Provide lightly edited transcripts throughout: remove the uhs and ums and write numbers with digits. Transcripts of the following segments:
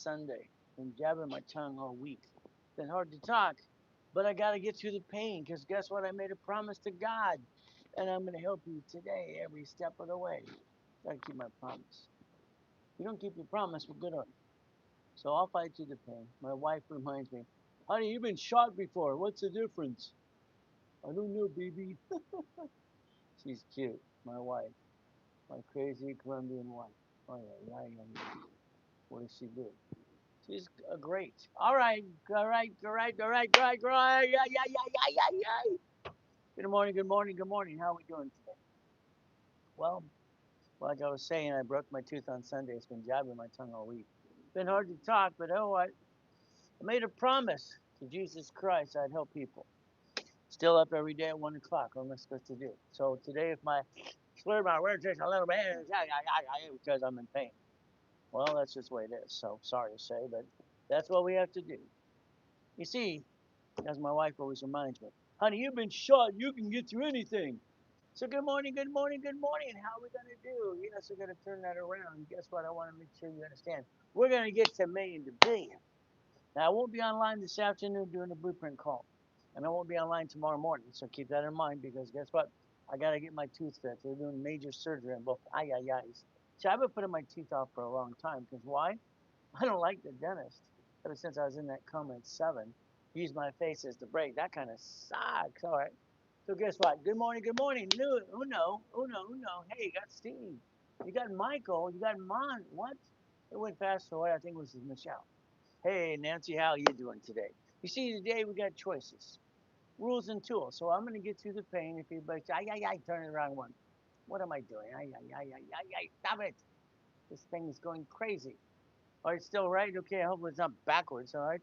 Sunday. Been jabbing my tongue all week. Been hard to talk, but I gotta get through the pain because guess what? I made a promise to God, and I'm gonna help you today every step of the way. Gotta keep my promise. You don't keep your promise, we're good on it. So I'll fight through the pain. My wife reminds me, honey, you've been shot before. What's the difference? I don't know, baby. She's cute. My wife. My crazy Colombian wife. Oh, yeah, yeah, yeah, yeah. What does she do? She's great. All right, all right, all right, all right, all right, all right. Yeah, yeah, yeah, yeah, yeah, yeah. Good morning, good morning, good morning. How are we doing today? Well, like I was saying, I broke my tooth on Sunday. It's been jabbing my tongue all week. Been hard to talk, but oh, I made a promise to Jesus Christ I'd help people. Still up every day at 1 o'clock. What am I supposed to do? So today, if my slur my words just a little bit, because I'm in pain. Well, that's just the way it is. So sorry to say, but that's what we have to do. You see, as my wife always reminds me, honey, you've been shot. You can get through anything. So good morning, good morning, good morning. How are we going to do? Yes, we're going to turn that around. Guess what? I want to make sure you understand. We're going to get to million to billion. Now, I won't be online this afternoon doing a blueprint call. And I won't be online tomorrow morning. So keep that in mind because guess what? I got to get my tooth fixed. They're doing major surgery on both eyes. See, I've been putting my teeth off for a long time because why? I don't like the dentist. Ever since I was in that coma at 7, use my face as the break. That kind of sucks. All right. So guess what? Good morning, good morning. No, Uno, Uno, Uno. Hey, you got Steve. You got Michael. You got Mon. What? It went fast away. I think it was Michelle. Hey, Nancy, how you doing today? You see, today we got choices, rules, and tools. So I'm going to get through the pain. If anybody says, ay, turn it around one. What am I doing? Stop it. This thing is going crazy. All right, still right? Okay, I hope it's not backwards, all right?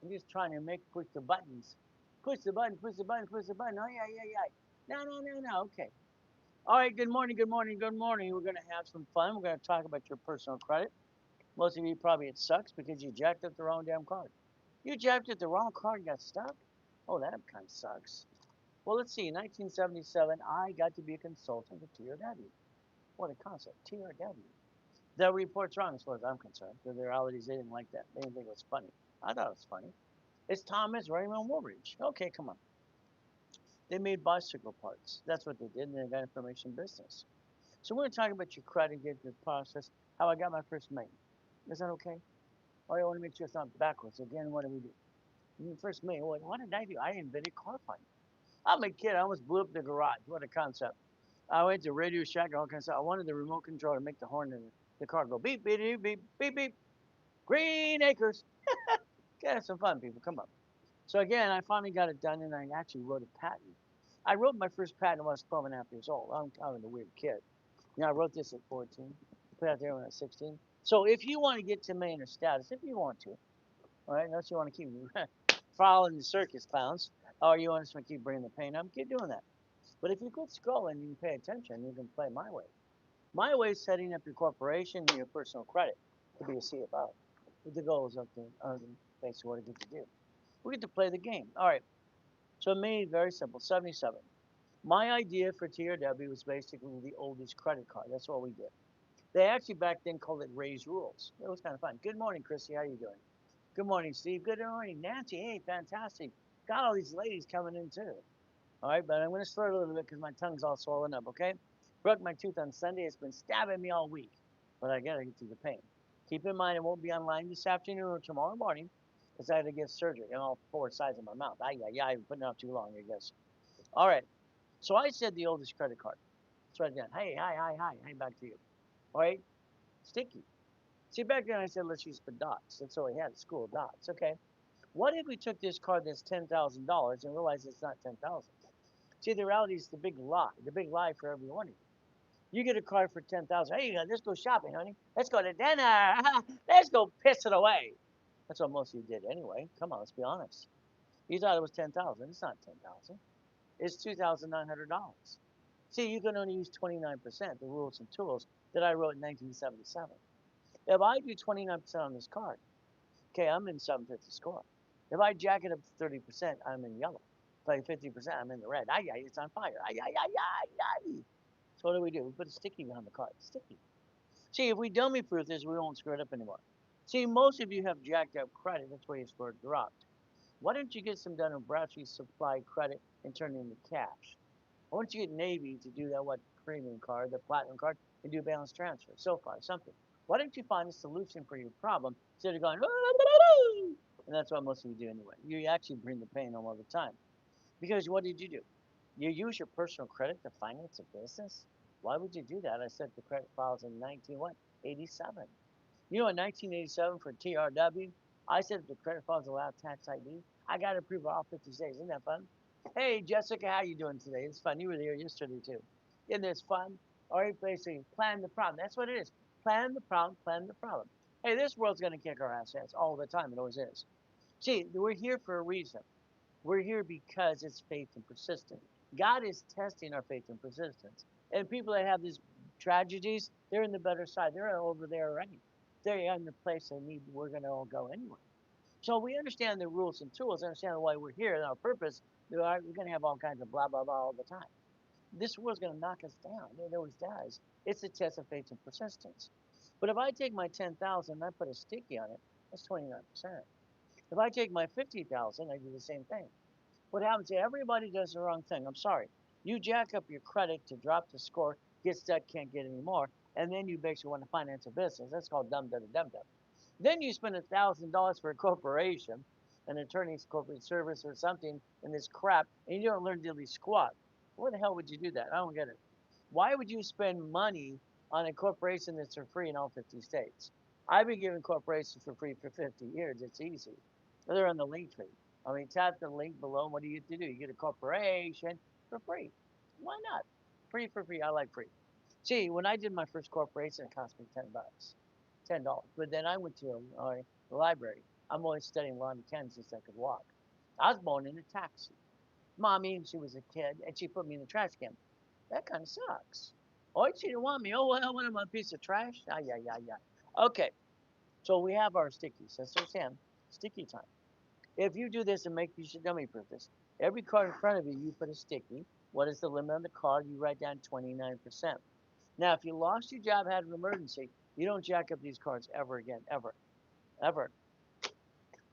I'm just trying to push the buttons. Push the button, push the button, push the button. Oh, yeah. No. Okay. All right, good morning, good morning, good morning. We're going to have some fun. We're going to talk about your personal credit. Most of you probably it sucks because you jacked up the wrong damn card. You jacked up the wrong card and got stuck? Oh, that kind of sucks. Well, let's see. In 1977, I got to be a consultant with TRW. What a concept. TRW. The report's wrong as far as I'm concerned. The realities, they didn't like that. They didn't think it was funny. I thought it was funny. It's Thomas Raymond Woolridge. Okay, come on. They made bicycle parts. That's what they did, and they got information business. So we're going to talk about your credit, get the process, how I got my first mate. Is that okay? Oh, I want to make sure it's not backwards. Again, what do we do? First mate, what did I do? I invented car finding. I'm a kid. I almost blew up the garage. What a concept. I went to Radio Shack and all kinds of stuff. I wanted the remote control to make the horn in the car go beep, beep, beep, beep, beep, beep. Green Acres. Get some fun, people. Come on. So again, I finally got it done, and I actually wrote a patent. I wrote my first patent when I was 12 and a half years old. I'm kind of a weird kid. I wrote this at 14, put it out there when I was 16. So if you want to get to millionaire status, if you want to, all right, unless you want to keep following the circus clowns, or you want to keep bringing the pain up, keep doing that. But if you quit scrolling and you pay attention, you can play my way. My way is setting up your corporation and your personal credit to be a CFO with the goals of basically what I get to do. We get to play the game. All right. So it made it very simple. 77. My idea for TRW was basically the oldest credit card. That's what we did. They actually back then called it Raise Rules. It was kind of fun. Good morning, Chrissy. How you doing? Good morning, Steve. Good morning, Nancy. Hey, fantastic. Got all these ladies coming in too. All right, but I'm going to slur a little bit because my tongue's all swollen up, okay? Broke my tooth on Sunday. It's been stabbing me all week, but I got to get through the pain. Keep in mind, it won't be online this afternoon or tomorrow morning because I had to get surgery on all four sides of my mouth. I've been putting it off too long, I guess. All right, so I said the oldest credit card. So I did. Hey, hi, back to you. All right, sticky. See, back then I said let's use for dots. That's all we had at school, dots. Okay. What if we took this card that's $10,000 and realized it's not 10,000? See, the reality is the big lie for every one of you. You get a card for 10,000. Hey, let's go shopping, honey. Let's go to dinner. Let's go piss it away. That's what most of you did anyway. Come on, let's be honest. You thought it was 10,000. It's not 10,000. It's $2,900. See, you can only use 29%, the rules and tools that I wrote in 1977. If I do 29% on this card, okay, I'm in 750 score. If I jack it up to 30%, I'm in yellow. If I 50%, I'm in the red. It's on fire. So what do? We put a sticky behind the card. Sticky. See, if we dummy proof this, we won't screw it up anymore. See, most of you have jacked up credit. That's why your score dropped. Why don't you get some Dun& Bradstreet supply credit and turn it into cash? Why don't you get Navy to do that, what, premium card, the platinum card, and do balance transfer, so far, something. Why don't you find a solution for your problem instead of going, and that's what most of you do anyway. You actually bring the pain home all the time. Because what did you do? You use your personal credit to finance a business? Why would you do that? I set the credit files in 1987. You know, in 1987 for TRW, I set up the credit files allowed tax ID. I got approved all 50 states. Isn't that fun? Hey, Jessica, how you doing today? It's fun. You were there yesterday too. Isn't this fun? All right, basically, plan the problem. That's what it is. Plan the problem. Plan the problem. Hey, this world's going to kick our ass all the time. It always is. See, we're here for a reason. We're here because it's faith and persistence. God is testing our faith and persistence. And people that have these tragedies, they're in the better side. They're over there already. They're in the place they need. We're going to all go anyway. So we understand the rules and tools, understand why we're here and our purpose. We're going to have all kinds of blah, blah, blah all the time. This world's going to knock us down. It always does. It's a test of faith and persistence. But if I take my 10,000 and I put a sticky on it, that's 29%. If I take my 50,000, I do the same thing. What happens is everybody does the wrong thing. I'm sorry. You jack up your credit to drop the score, get stuck, can't get any more, and then you basically want to finance a business. That's called dumb, dumb, dumb, dumb. Then you spend $1,000 for a corporation, an attorney's corporate service or something, and this crap, and you don't learn diddly squat. What the hell would you do that? I don't get it. Why would you spend money on a corporation that's for free in all 50 states? I've been giving corporations for free for 50 years. It's easy. They're on the link tree. I mean, tap the link below. And what do you get to do? You get a corporation for free. Why not? Free for free. I like free. See, when I did my first corporation, it cost me $10. $10. But then I went to a library. I'm only studying law in Kansas since I could walk. I was born in a taxi. Mommy, she was a kid, and she put me in the trash can. That kind of sucks. Oh, she didn't want me. Oh, well, what am I, a piece of trash? Ah, yeah, yeah, yeah. Okay, so we have our stickies. So, Sam, sticky time. If you do this and make you should dummy proof this, every card in front of you, you put a sticky. What is the limit on the card? You write down 29%. Now, if you lost your job, had an emergency, you don't jack up these cards ever again, ever, ever.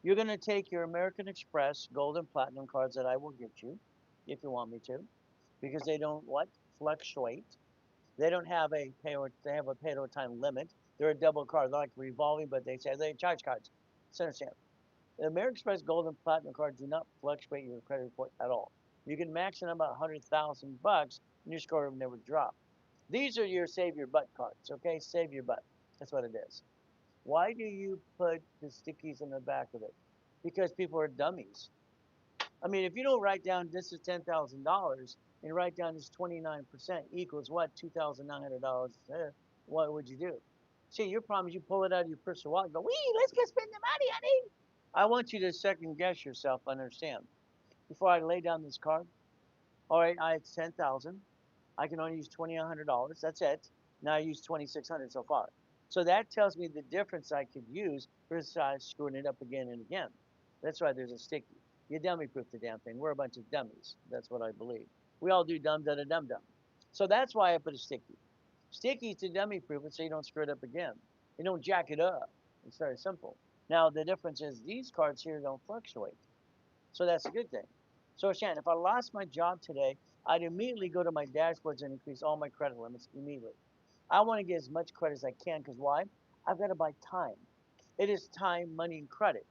You're going to take your American Express gold and platinum cards that I will get you, if you want me to, because they don't what fluctuate. They don't have a pay or they have a pay over time limit. They're a double card, they're like revolving, but they say they charge cards. So understand. The American Express Gold and Platinum cards do not fluctuate your credit report at all. You can max in about $100,000 and your score will never drop. These are your save your butt cards, okay? Save your butt. That's what it is. Why do you put the stickies in the back of it? Because people are dummies. I mean, if you don't write down this is $10,000 and write down this 29% equals what? $2,900. What would you do? See, your problem is you pull it out of your personal wallet and go, wee, let's go spend the money, honey. I want you to second guess yourself, understand. Before I lay down this card, all right, I had 10,000. I can only use $2,100. That's it. Now I use 2,600 so far. So that tells me the difference I could use versus screwing it up again and again. That's why there's a sticky. You dummy proof the damn thing. We're a bunch of dummies. That's what I believe. We all do dumb, da, da, dum, dum. So that's why I put a sticky. Sticky to dummy proof it so you don't screw it up again. You don't jack it up. It's very simple. Now the difference is these cards here don't fluctuate. So that's a good thing. So Shannon, if I lost my job today, I'd immediately go to my dashboards and increase all my credit limits immediately. I want to get as much credit as I can because why? I've got to buy time. It is time, money, and credit.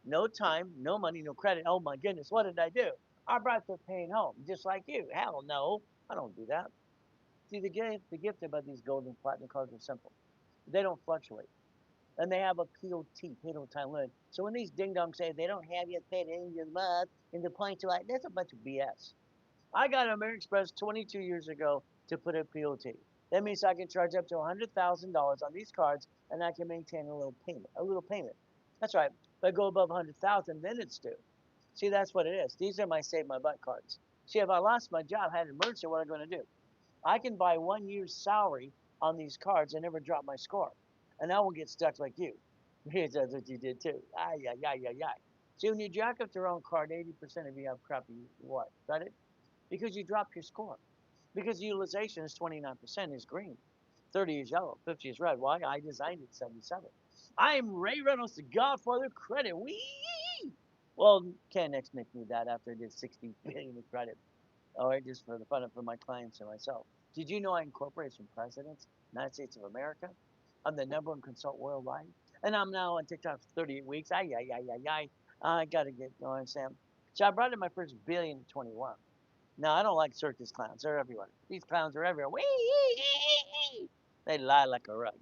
No time, no money, no credit. Oh my goodness, what did I do? I brought the pain home, just like you. Hell no, I don't do that. See, the gift about these gold and platinum cards are simple. They don't fluctuate and they have a POT, paid over time limit. So when these ding dongs say they don't have you paid in your month and the points are like, that's a bunch of BS. I got American Express 22 years ago to put a POT. That means I can charge up to $100,000 on these cards and I can maintain a little payment, a little payment. That's right. If I go above 100,000, then it's due. See, that's what it is. These are my save my butt cards. See, if I lost my job, had an emergency, what am I going to do? I can buy 1 year's salary on these cards and never drop my score. And I won't get stuck like you. Because that's what you did too. Ay, ay, ay, ay, ay. See, when you jack up the wrong card, 80% of you have crappy what? Got it? Because you dropped your score. Because utilization is 29% is green. 30 is yellow, 50 is red. Why? I designed it 77. I'm Ray Reynolds, the Godfather of credit. Wee! Well, KNX makes me that after I did 60 billion in credit. All right, just for the fun of for my clients and myself. Did you know I incorporated some presidents, United States of America? I'm the number one consultant worldwide, and I'm now on TikTok for 38 weeks. Ay, ay, ay, ay, ay. I gotta get going, Sam. So I brought in my first billion in 21. Now I don't like circus clowns. They're everywhere. These clowns are everywhere. Wee! They lie like a rug.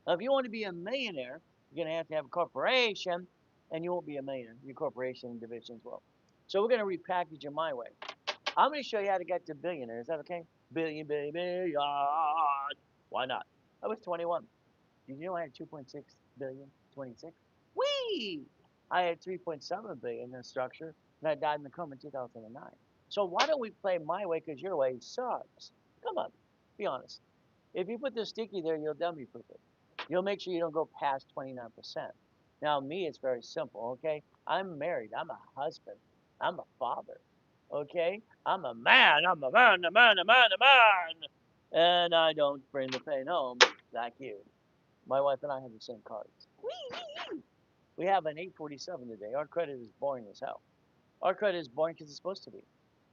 Now, if you want to be a millionaire, you're gonna have to have a corporation, and you won't be a millionaire. Your corporation divisions will. So we're gonna repackage it my way. I'm going to show you how to get to billionaire. Is that okay? Billion, billion, billion. Why not? I was 21. Did you know I had 2.6 billion? 26. Whee! I had 3.7 billion in structure, and I died in the coma in 2009. So why don't we play my way? Because your way sucks. Come on, be honest. If you put the sticky there, you'll dummy proof it. You'll make sure you don't go past 29%. Now, me, it's very simple, okay? I'm married. I'm a husband. I'm a father, okay? I'm a man. I'm a man, a man, a man, a man. And I don't bring the pain home like you. My wife and I have the same cards. We have an 847 today. Our credit is boring as hell. Our credit is boring because it's supposed to be.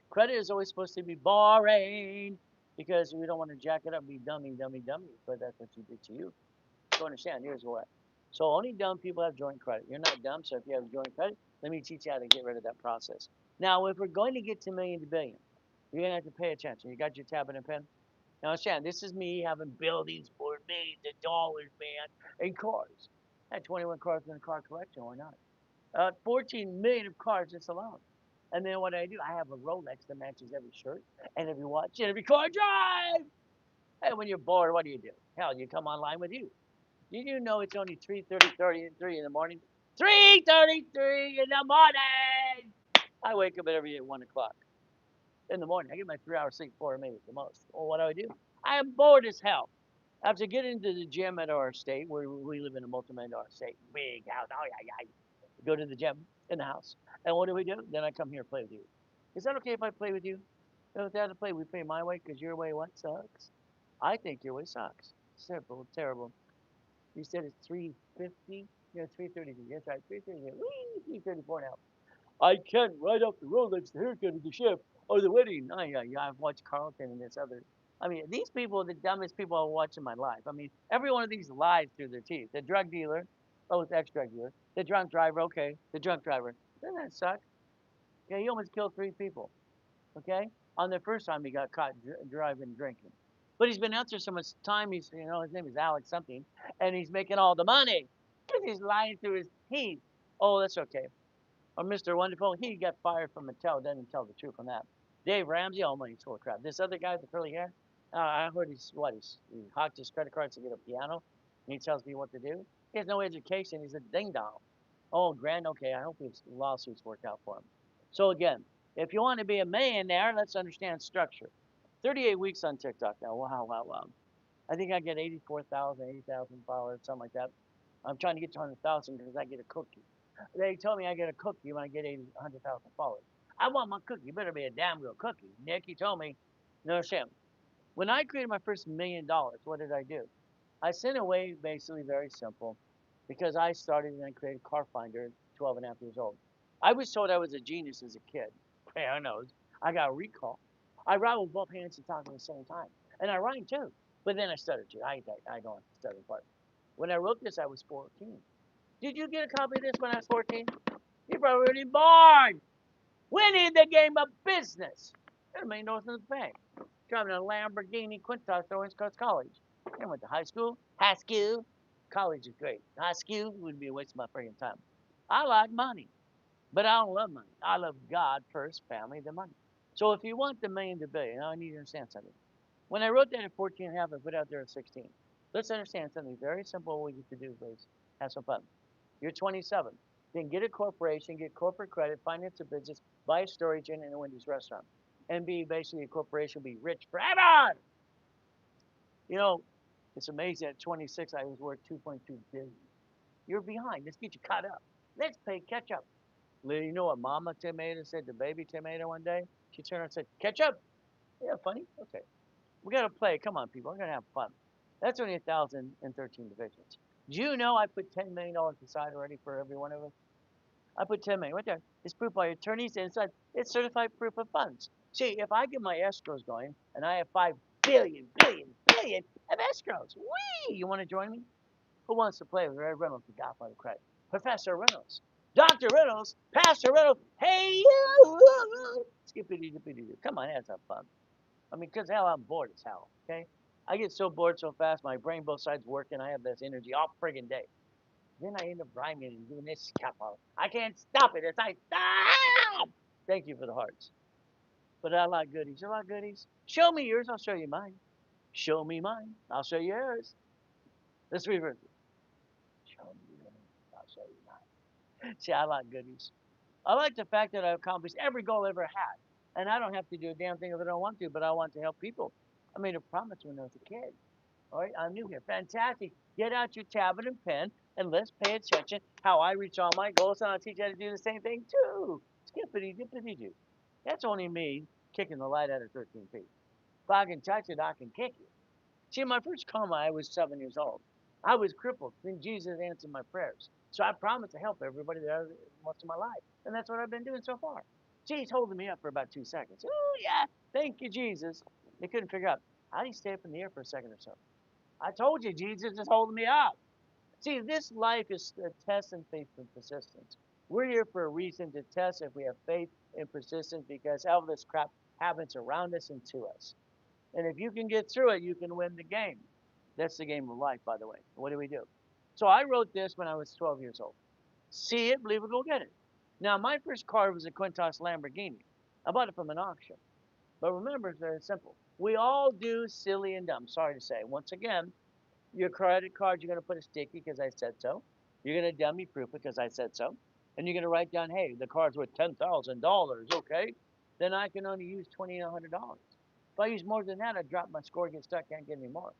Credit is always supposed to be boring because we don't want to jack it up, be dummy, dummy, dummy. But that's what you did to you. So understand, here's what. So only dumb people have joint credit. You're not dumb, so if you have joint credit, let me teach you how to get rid of that process. Now, if we're going to get to million to billion, you're gonna have to pay attention. You got your tablet and pen? Now understand, this is me having buildings for millions of dollars, man, and cars. I had 21 cars in the car collection, why not? 14 million of cars just alone. And then what do? I have a Rolex that matches every shirt and every watch and every car I drive. And when you're bored, what do? Hell, you come online with you. Did you know it's only 3:33 in the morning? 3:33 in the morning. I wake up every day at 1 o'clock in the morning. I get my 3 hours sleep, 4 minutes the most. Well, what do? I am bored as hell. I have to get into the gym at our estate, where we live in a multi-million dollar estate, big house. Oh yeah, yeah. Go to the gym in the house, and what do? Then I come here and play with you. Is that okay if I play with you? If they have to play, we play my way because your way what sucks. I think your way sucks. Simple, terrible. You said it's 350. Yeah, 333. That's right, 333. Whee, 334 now. I can't ride off the Rolex, the haircut, of the chef, or the wedding. Yeah, I've watched Carlton and this other. I mean, these people are the dumbest people I've watched in my life. I mean, every one of these lies through their teeth. The drug dealer, oh, it's ex-drug dealer. The drunk driver, okay. The drunk driver. Doesn't that suck? Yeah, he almost killed 3 people, okay? On the first time he got caught driving drinking. But he's been out there so much time, his name is Alex something, and he's making all the money. Because he's lying through his teeth. Oh, that's okay. Or Mr. Wonderful, he got fired from Mattel, doesn't tell the truth on that. Dave Ramsey, oh my, he's full of crap. This other guy with the curly hair, I heard he hocked his credit cards to get a piano, and he tells me what to do. He has no education. He's a ding dong. Oh, grand, okay. I hope his lawsuits work out for him. So again, if you want to be a millionaire, let's understand structure. 38 weeks on TikTok now. Wow, wow, wow. I think I get 84,000, 80,000 followers, something like that. I'm trying to get to 100,000 because I get a cookie. They told me I get a cookie when I get 100,000 followers. I want my cookie. You better be a damn good cookie. Nick, he told me, no, Sam. When I created my first $1 million, what did I do? I sent away basically very simple because I started and I created Car Finder at 12 and a half years old. I was told I was a genius as a kid. Who knows? I got a recall. I write with both hands and talk at the same time. And I rhyme too. But then I stuttered too. I don't stutter part. When I wrote this, I was 14. Did you get a copy of this when I was 14? You were already born. Winning the game of business. That made no sense to pay. Driving a Lamborghini Countach to Orange Coast College. I went to high school. High school. College is great. High school would be a waste of my freaking time. I like money, but I don't love money. I love God first, family, then money. So if you want the million to billion, I need you to understand something. When I wrote that at 14 and a half, I put out there at 16. Let's understand something very simple what we get to do, please. Have some fun. You're 27. Then get a corporation, get corporate credit, finance a business, buy a storage unit and a Wendy's restaurant. And be basically a corporation, be rich forever. You know, it's amazing at 26 I was worth 2.2 billion. You're behind. Let's get you caught up. Let's play catch up. You know what Mama Tomato said to Baby Tomato one day? She turned around and said, catch up. Yeah, funny? Okay. We got to play. Come on, people. We're going to have fun. That's only 1,013 divisions. Do you know I put $10 million aside already for every one of us? I put 10 million right there. It's proof by attorneys and inside. It's certified proof of funds. See, if I get my escrows going and I have 5 billion of escrows, whee! You want to join me? Who wants to play with Ray Reynolds, the Godfather Craig? Professor Reynolds, Dr. Reynolds, Pastor Reynolds, hey you! Skippity dippity doo. Come on, have some fun. I mean, because hell, I'm bored as hell, okay? I get so bored so fast, my brain both sides working, I have this energy all friggin' day. Then I end up rhyming and doing this scuffle. I can't stop it. It's like, stop! Thank you for the hearts. But I like goodies. You like goodies? Show me yours, I'll show you mine. Show me mine, I'll show you yours. Let's reverse it. Show me yours, I'll show you mine. See, I like goodies. I like the fact that I've accomplished every goal I ever had. And I don't have to do a damn thing if I don't want to, but I want to help people. I made a promise when I was a kid. All right, I'm new here. Fantastic. Get out your tablet and pen and let's pay attention how I reach all my goals, and I'll teach you how to do the same thing too. Skippity dippity doo. That's only me kicking the light out of 13 feet. If I can touch it, I can kick it. See, my first coma, I was 7 years old. I was crippled. Then Jesus answered my prayers. So I promised to help everybody that I was most of my life. And that's what I've been doing so far. He's holding me up for about 2 seconds. Oh, yeah. Thank you, Jesus. They couldn't figure out how do you stay up in the air for a second or so. I told you, Jesus is holding me up. See, this life is a test in faith and persistence. We're here for a reason to test if we have faith and persistence because all this crap happens around us and to us. And if you can get through it, you can win the game. That's the game of life, by the way. What do we do? So I wrote this when I was 12 years old. See it, believe it, go get it. Now, my first car was a Quintas Lamborghini. I bought it from an auction. But remember, it's very simple. We all do silly and dumb, sorry to say. Once again, your credit card, you're going to put a sticky because I said so. You're going to dummy proof it because I said so. And you're going to write down, hey, the card's worth $10,000, okay? Then I can only use $2,900. If I use more than that, I drop my score, get stuck, can't get any more.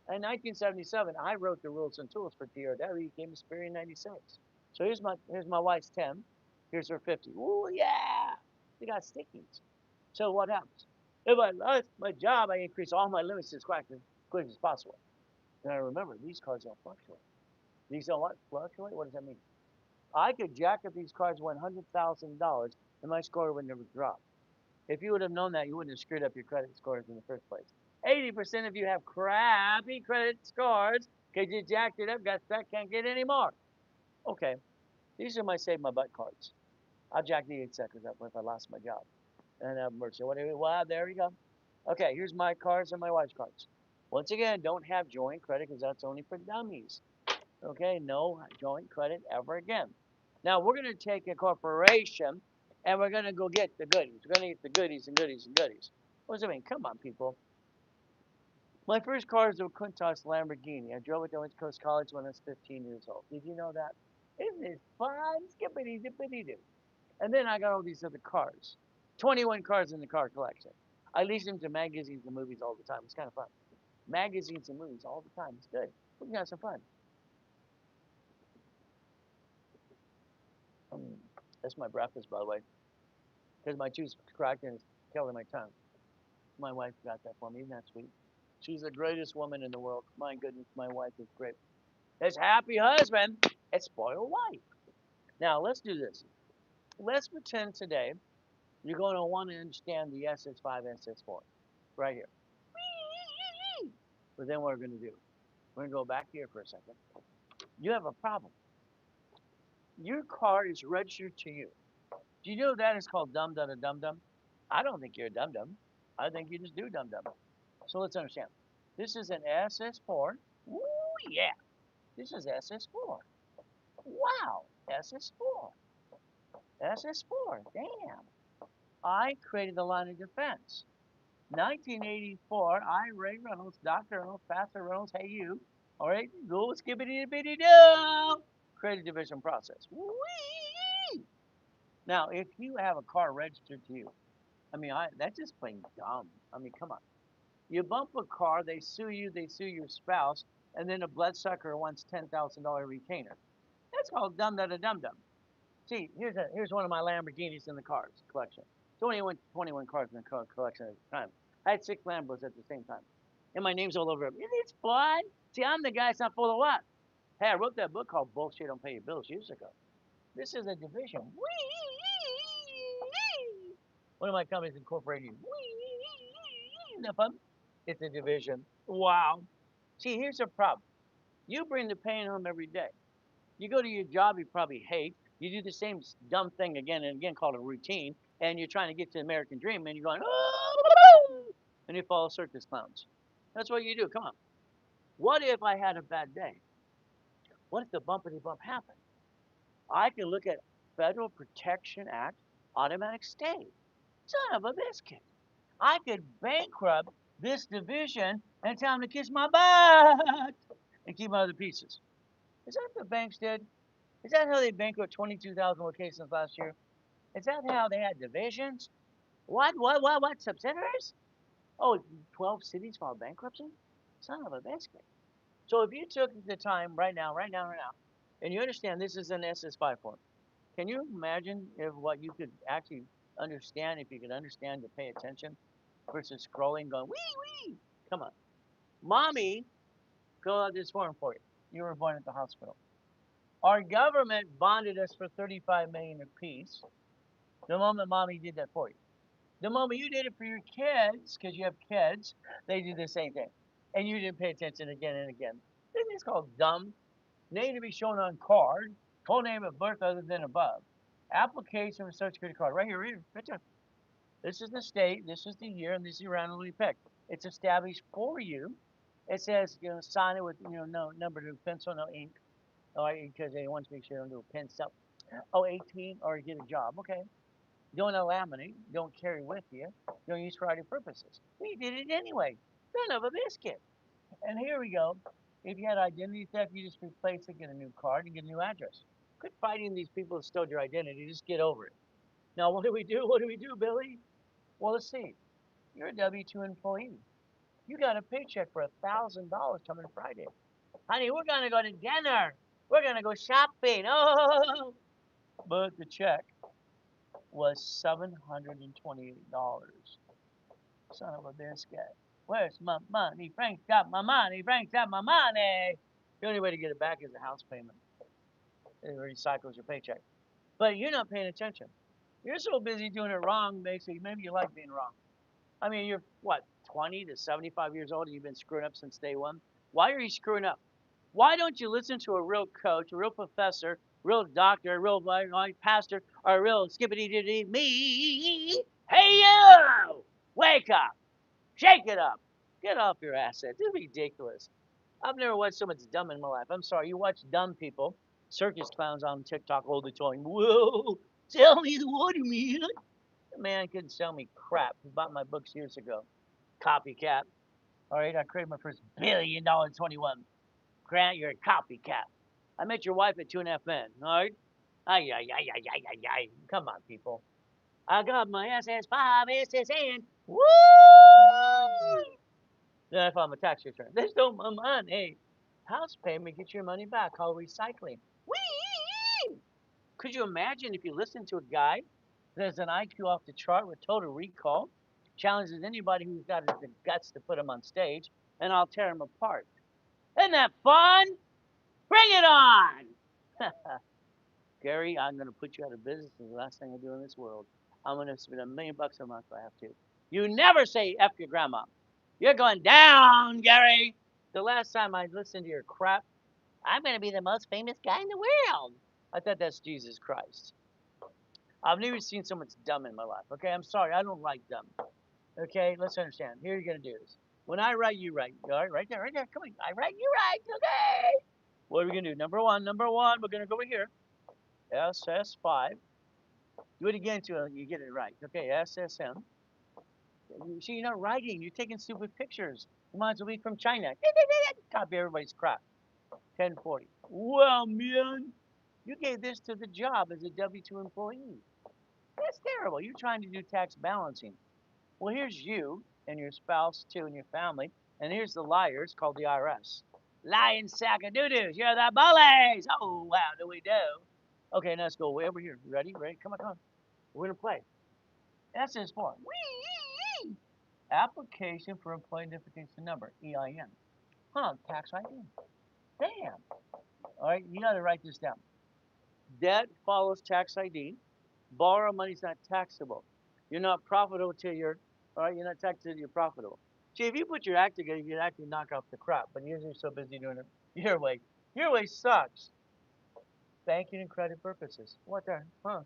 In 1977, I wrote the rules and tools for TRW, came to Superior in 96. So here's my wife's 10. Here's her 50. Ooh, yeah! They got stickies. So what happens? If I lost my job, I increase all my limits as quick as possible. Now remember, these cards don't fluctuate. These don't what? Fluctuate? What does that mean? I could jack up these cards $100,000 and my score would never drop. If you would have known that, you wouldn't have screwed up your credit scores in the first place. 80% of you have crappy credit scores because you jacked it up, got stuck, can't get any more. Okay, these are my save my butt cards. I'll jack the 8 seconds up if I lost my job. And have mercy. Wow, there you go. Okay, here's my cards and my wife's cards. Once again, don't have joint credit because that's only for dummies. Okay, no joint credit ever again. Now we're going to take a corporation and we're going to go get the goodies. We're going to get the goodies and goodies and goodies. What does that mean? Come on, people. My first car is a Quintas Lamborghini. I drove it to West Coast College when I was 15 years old. Did you know that? Isn't it fun? Skippity dippity doo. And then I got all these other cars. 21 cars in the car collection. I lease them to magazines and movies all the time. It's kind of fun. Magazines and movies all the time. It's good. We can have some fun. Mm, that's my breakfast, by the way, because my tooth's cracked and it's killing my tongue. My wife got that for me. Isn't that sweet? She's the greatest woman in the world. My goodness, my wife is great. His happy husband, a spoiled wife. Now, let's do this. Let's pretend today you're going to want to understand the SS5, SS4 right here. But then what we're going to do, we're going to go back here for a second. You have a problem. Your car is registered to you. Do you know that is called dum dum dum dum? I don't think you're a dum dum. I think you just do dum dum. So let's understand. This is an SS4. Ooh, yeah. This is SS4. Wow. SS4. SS4. Damn. I created the line of defense. 1984, I, Ray Reynolds, Dr. Reynolds, Pastor Reynolds, hey you, all right, go skibbity bitty doo, created division process. Whee! Now, if you have a car registered to you, I mean, that's just plain dumb. I mean, come on. You bump a car, they sue your spouse, and then a bloodsucker wants $10,000 retainer. That's called dum da da dum dum. See, here's one of my Lamborghinis in the cars collection. 21 cars in the car collection at the time. I had 6 Lambos at the same time. And my name's all over it. It's fun. See, I'm the guy that's not full of what? Hey, I wrote that book called Bullshit Don't Pay Your Bills years ago. This is a division. One of my companies incorporated. It's a division. Wow. See, here's the problem. You bring the pain home every day. You go to your job you probably hate. You do the same dumb thing again and again called a routine, and you're trying to get to the American dream, and you're going, oh, and you follow circus clowns. That's what you do. Come on. What if I had a bad day? What if the bumpity bump happened? I can look at Federal Protection Act, automatic stay. Son of a biscuit. I could bankrupt this division and tell them to kiss my butt and keep my other pieces. Is that what the banks did? Is that how they bankrupt 22,000 locations last year? Is that how they had divisions? What? Subsidiaries? Oh, 12 cities filed bankruptcy? Son of a biscuit. So if you took the time right now, and you understand this is an SS5 form, can you imagine if what you could actually understand if you could understand to pay attention versus scrolling going, wee, wee? Come on. Mommy, fill out this form for you. You were born at the hospital. Our government bonded us for $35 million apiece. The moment mommy did that for you. The moment you did it for your kids, because you have kids, they do the same thing. And you didn't pay attention again and again. This is called dumb. Name to be shown on card. Full name of birth other than above. Application for Social Security card. Right here. This is the state, this is the year, and this is your randomly picked. It's established for you. It says, sign it with, no number, no pencil, no ink. All right, because they want to make sure you don't do a pen stuff. Oh, 18, or get a job. Okay. Don't laminate. Don't carry with you. Don't use for other purposes. We did it anyway. Son of a biscuit. And here we go. If you had identity theft, you just replace it, get a new card, and get a new address. Quit fighting these people who stole your identity. Just get over it. Now, what do we do? What do we do, Billy? Well, let's see. You're a W-2 employee. You got a paycheck for $1,000 coming Friday. Honey, we're going to go to dinner. We're going to go shopping. Oh, but the check was $728. Son of a biscuit. Where's my money? Frank's got my money. Frank's got my money. The only way to get it back is a house payment. It recycles your paycheck. But you're not paying attention. You're so busy doing it wrong, basically. Maybe you like being wrong. I mean, you're what, 20 to 75 years old and you've been screwing up since day one? Why are you screwing up? Why don't you listen to a real coach, a real professor, real doctor, a real pastor, or a real skippity diddy me? Hey, you! Wake up! Shake it up! Get off your assets. This is ridiculous. I've never watched so much dumb in my life. I'm sorry. You watch dumb people, circus clowns on TikTok all the time. Whoa! Tell me the watermelon. The man couldn't sell me crap. He bought my books years ago. Copycat. All right, I created my first $1 billion 21. Grant, you're a copycat. I met your wife at 2.5 Men. All right? Ay, ay, ay, ay, ay, ay, ay. Come on, people. I got my SS5 SSN. Woo! Then I filed my tax return. They stole my money. House payment, get your money back. Called recycling. Whee! Could you imagine if you listened to a guy that has an IQ off the chart with total recall, challenges anybody who's got the guts to put him on stage, and I'll tear him apart. Isn't that fun? Bring it on! Gary, I'm going to put you out of business. It's the last thing I do in this world. I'm going to spend $1 million a month if I have to. You never say F your grandma. You're going down, Gary. The last time I listened to your crap, I'm going to be the most famous guy in the world. I thought that's Jesus Christ. I've never seen so much dumb in my life. Okay, I'm sorry. I don't like dumb. Okay, let's understand. Here you're going to do this. When I write, you write. All right, right there, right there. Come on. I write, you write. Okay. What are we going to do? Number one, we're going to go over here. SS5. Do it again until you get it right. Okay, SSM. You see, you're not writing. You're taking stupid pictures. You might as well be from China. Copy everybody's crap. 1040. Well, man, you gave this to the job as a W-2 employee. That's terrible. You're trying to do tax balancing. Well, here's you and your spouse, too, and your family. And here's the liars called the IRS. Lying sack of doo-doos. You're the bullies. Oh, wow, do we do? Okay, now let's go way over here. Ready? Ready? Come on, come on. We're going to play. SS4. Whee! Application for Employee Identification Number, EIN. Huh, tax ID. Damn. All right, you got to write this down. Debt follows tax ID. Borrow money is not taxable. You're not profitable till you're, all right, you're not taxed till you're profitable. See, if you put your act together, you'd actually knock off the crap, but you're so busy doing it your way. Your way sucks. Banking and credit purposes. What the, huh?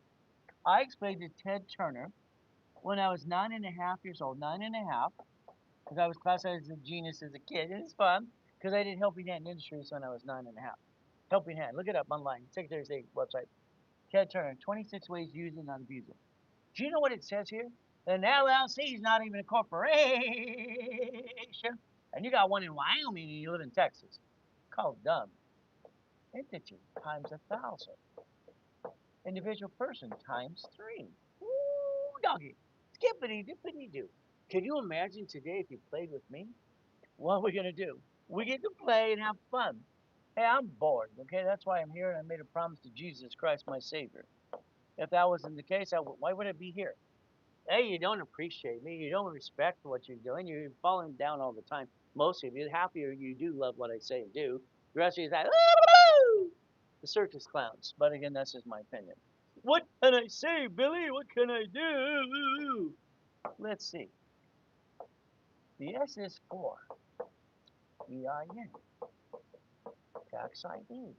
I explained to Ted Turner when I was 9.5 years old, 9.5, because I was classified as a genius as a kid, and it's fun, because I did Helping Hand Industries when I was 9.5. Helping Hand, look it up online, Secretary of State website. Ted Turner, 26 ways to use it and not abuse it. Do you know what it says here? An LLC is not even a corporation. And you got one in Wyoming and you live in Texas. Called dumb. Entity times 1,000. Individual person times 3. Ooh, doggy. Skippity dippity doo. Can you imagine today if you played with me? What are we going to do? We get to play and have fun. Hey, I'm bored, okay? That's why I'm here and I made a promise to Jesus Christ, my Savior. If that wasn't the case, why would I be here? Hey, you don't appreciate me. You don't respect what you're doing. You're falling down all the time. Most of you, half of you do love what I say and do. The rest of you is like, "Woo!" The circus clowns. But again, that's just my opinion. What can I say, Billy? What can I do? Let's see. The S is for EIN, tax ID.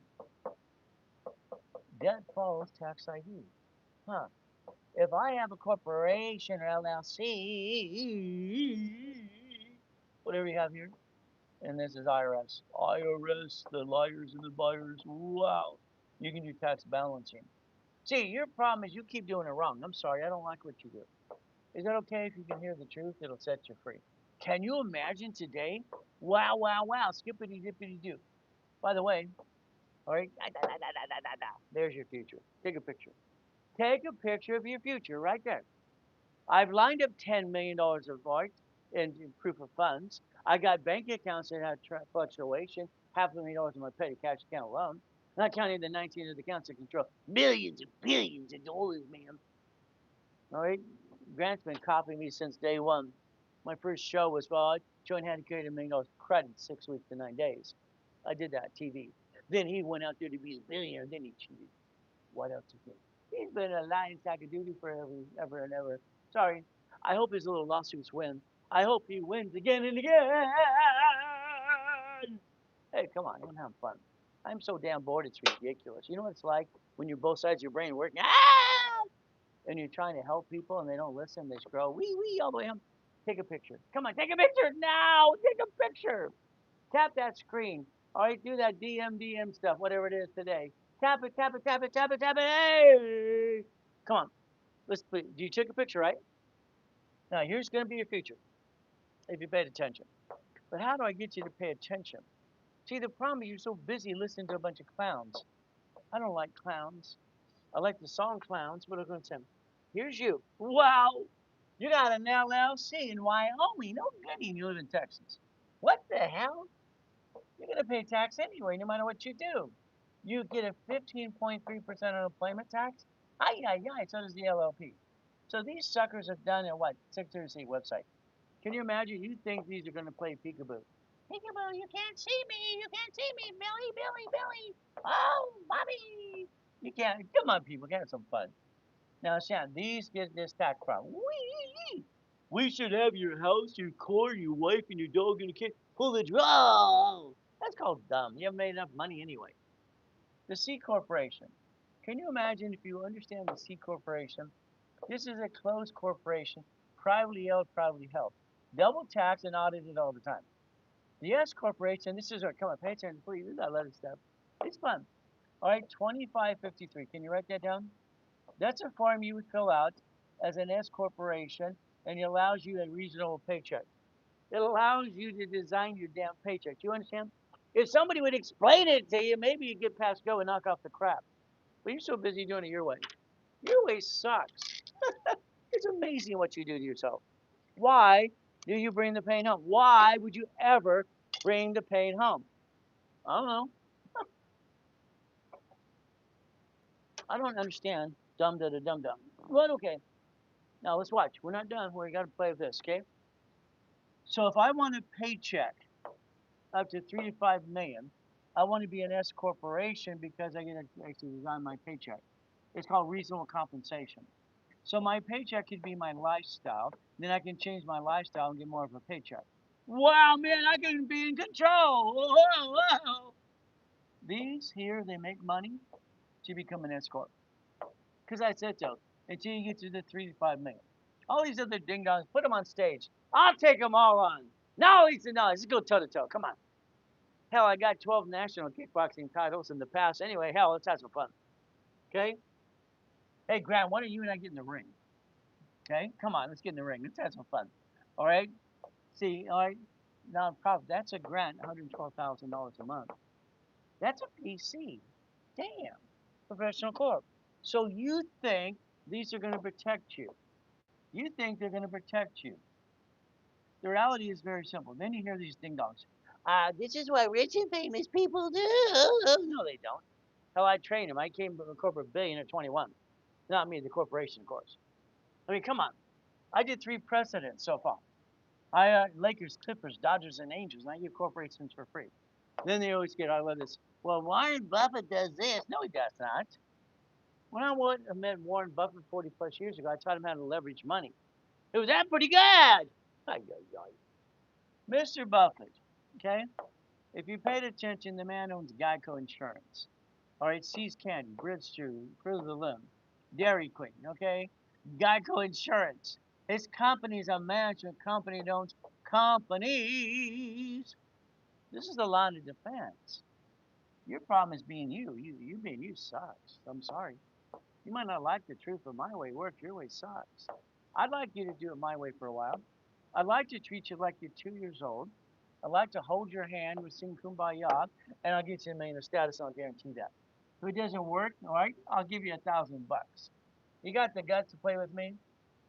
Debt follows tax ID. Huh. If I have a corporation or LLC, whatever you have here, and this is IRS. IRS, the liars and the buyers. Wow. You can do tax balancing. See, your problem is you keep doing it wrong. I'm sorry, I don't like what you do. Is it okay if you can hear the truth? It'll set you free. Can you imagine today? Wow, wow, wow. Skippity dippity doo. By the way, all right, there's your future. Take a picture. Take a picture of your future right there. I've lined up $10 million of art in proof of funds. I got bank accounts that have fluctuation, $500,000 in my petty cash account alone. Not counting the 19 other accounts that control millions and billions of dollars, man. All right, Grant's been copying me since day one. My first show was, well, I joined hand to create $1 million credit 6 weeks to 9 days. I did that TV. Then he went out there to be a billionaire. Then he cheated. What else is he? He's been a lying sack of duty for ever and ever. Sorry. I hope his little lawsuits win. I hope he wins again and again. Hey, come on, I'm having fun. I'm so damn bored, it's ridiculous. You know what it's like when you're both sides of your brain working, and you're trying to help people and they don't listen, they scroll, wee wee, all the way up. Take a picture. Come on, take a picture now. Take a picture. Tap that screen. All right, do that DM stuff, whatever it is today. Tap it, tap it, tap it, tap it, tap it. Hey! Come on. Let's. You took a picture, right? Now, here's going to be your future if you paid attention. But how do I get you to pay attention? See, the problem is you're so busy listening to a bunch of clowns. I don't like clowns. I like the song Clowns, but I'm going to say, here's you. Wow! You got an LLC in Wyoming. No goody, you live in Texas. What the hell? You're going to pay tax anyway, no matter what you do. You get a 15.3% unemployment tax. Ay, ay, ay, so does the LLP. So these suckers have done at what? Secretary of State website. Can you imagine? You think these are going to play peekaboo. Peekaboo, you can't see me. You can't see me. Billy, Billy, Billy. Oh, Bobby. You can't. Come on, people. Get some fun. Now, Shan, these get this tax problem. Wee! We should have your house, your car, your wife, and your dog and a kid. Pull the draw. That's called dumb. You haven't made enough money anyway. The C Corporation. Can you imagine if you understand the C Corporation? This is a closed corporation, privately owned, privately held. Double taxed and audited all the time. The S Corporation, this is our, come on, pay attention, please. This is that letter stuff. It's fun. All right, 2553. Can you write that down? That's a form you would fill out as an S corporation, and it allows you a reasonable paycheck. It allows you to design your damn paycheck. Do you understand? If somebody would explain it to you, maybe you'd get past go and knock off the crap. But you're so busy doing it your way. Your way sucks. It's amazing what you do to yourself. Why do you bring the pain home? Why would you ever bring the pain home? I don't know. I don't understand. Dumb da da dum dum. But okay. Now let's watch. We're not done. We got to play with this, okay? So if I want a paycheck up to 3 to 5 million, I want to be an S corporation because I get to actually design my paycheck. It's called reasonable compensation. So my paycheck could be my lifestyle. Then I can change my lifestyle and get more of a paycheck. Wow, man, I can be in control. Whoa, whoa. These here, they make money to become an S corp. Because I said so. Until you get to the 3 to 5 million. All these other ding dongs, put them on stage. I'll take them all on. No, he said, no, let's go toe to toe. Come on. Hell, I got 12 national kickboxing titles in the past. Anyway, hell, let's have some fun. Okay? Hey, Grant, why don't you and I get in the ring? Okay? Come on, let's get in the ring. Let's have some fun. All right? See, all right? Nonprofit, that's a grant, $112,000 a month. That's a PC. Damn. Professional corp. So you think these are going to protect you. You think they're going to protect you. The reality is very simple. Then you hear these ding dongs. This is what rich and famous people do. No, they don't. Hell, I trained them. I came from a corporate billion at 21. Not me, the corporation, of course. I mean, come on. I did 3 presidents so far. Lakers, Clippers, Dodgers, and Angels, and I give corporations for free. Then they always get, I love this. Well, Warren Buffett does this. No, he does not. When I met Warren Buffett 40 plus years ago, I taught him how to leverage money. It was that pretty good. Mr. Buffett, okay? If you paid attention, the man owns Geico Insurance. All right, See's Candy, Bridgestone, Fruit of the Loom, Dairy Queen, okay? Geico Insurance. His company is a management company that owns companies. This is the line of defense. Your problem is being you. You being you sucks. I'm sorry. You might not like the truth, but my way works. Your way sucks. I'd like you to do it my way for a while. I'd like to treat you like you're 2 years old. I'd like to hold your hand, we sing kumbaya, and I'll get you a million of status. I'll guarantee that. If it doesn't work, all right, I'll give you $1,000. You got the guts to play with me?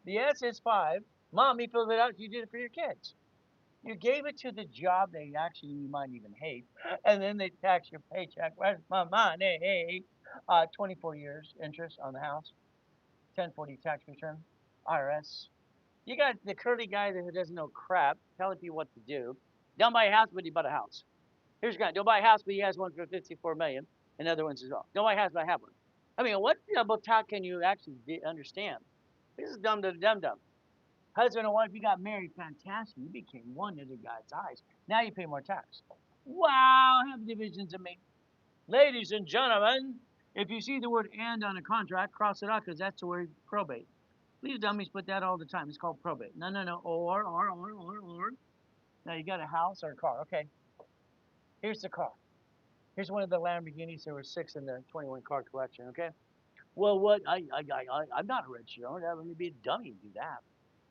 The SS5, mommy filled it out. You did it for your kids. You gave it to the job they actually you might even hate, and then they tax your paycheck. Where's my money? Hey, 24 years interest on the house, 1040 tax return, IRS. You got the curly guy that doesn't know crap telling you what to do. Don't buy a house, but he bought a house. Here's a guy. Don't buy a house, but he has one for 54 million, and other ones as well. Don't buy a house, but I have one. I mean, what double talk can you actually understand? This is dumb to the dumb dumb. Husband and wife, you got married, fantastic. You became one in the guy's eyes. Now you pay more tax. Wow, have divisions of me. Ladies and gentlemen, if you see the word and on a contract, cross it out because that's the word probate. These dummies put that all the time. It's called probate. No, no, no. Or. Now you got a house or a car. Okay. Here's the car. Here's one of the Lamborghinis. There were 6 in the 21 car collection. Okay. Well, what? I'm not a registered owner. That would be a dummy to do that.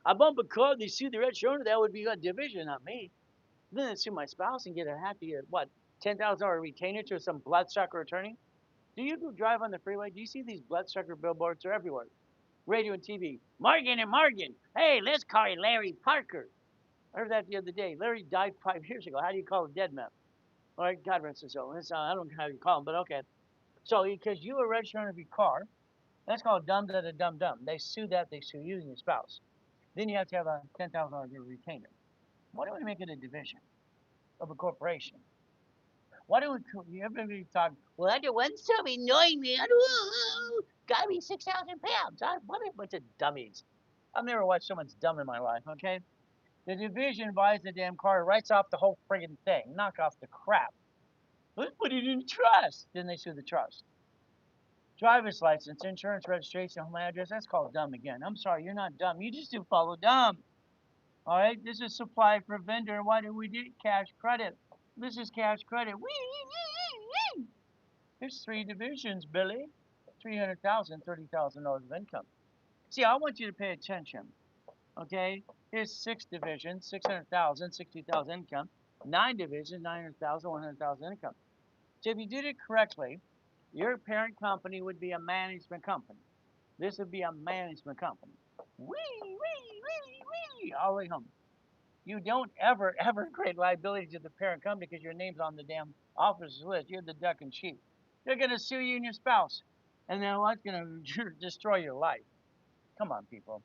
I bump a car. They sue the registered owner. That would be a division, not me. Then they sue my spouse and get a happy what $10,000 retainer to some bloodsucker attorney. Do you go drive on the freeway? Do you see these bloodsucker billboards? They're everywhere. Radio and TV. Morgan and Morgan. Hey, let's call you Larry Parker. I heard that the other day. Larry died 5 years ago. How do you call a dead man? All right, God rest his soul. I don't know how you call him, but okay. So, because you were registered of your car, that's called dumb da da dum dum. They sue that, they sue you and your spouse. Then you have to have a $10,000 retainer. Why don't we make it a division of a corporation? Why don't we, everybody talk, well, I don't want some annoying me. Gotta be 6,000 pounds. What a bunch of dummies. I've never watched someone's dumb in my life, okay? The division buys the damn car, writes off the whole friggin' thing. Knock off the crap. Let's put it in trust. Then they sue the trust. Driver's license, insurance registration, home address. That's called dumb again. I'm sorry, you're not dumb. You just do follow dumb. All right, this is supply for vendor. Why do we do cash credit? This is cash credit. Wee. There's 3 divisions, Billy. 300,000, $30,000 of income. See, I want you to pay attention. Okay, here's 6 divisions, 600,000, 60,000 income. 9 divisions, 900,000, 100,000 income. So if you did it correctly, your parent company would be a management company. This would be a management company. Wee, all the way home. You don't ever create liability to the parent company because your name's on the damn officer's list. You're the duck and sheep. They're going to sue you and your spouse. And then what's going to destroy your life? Come on, people.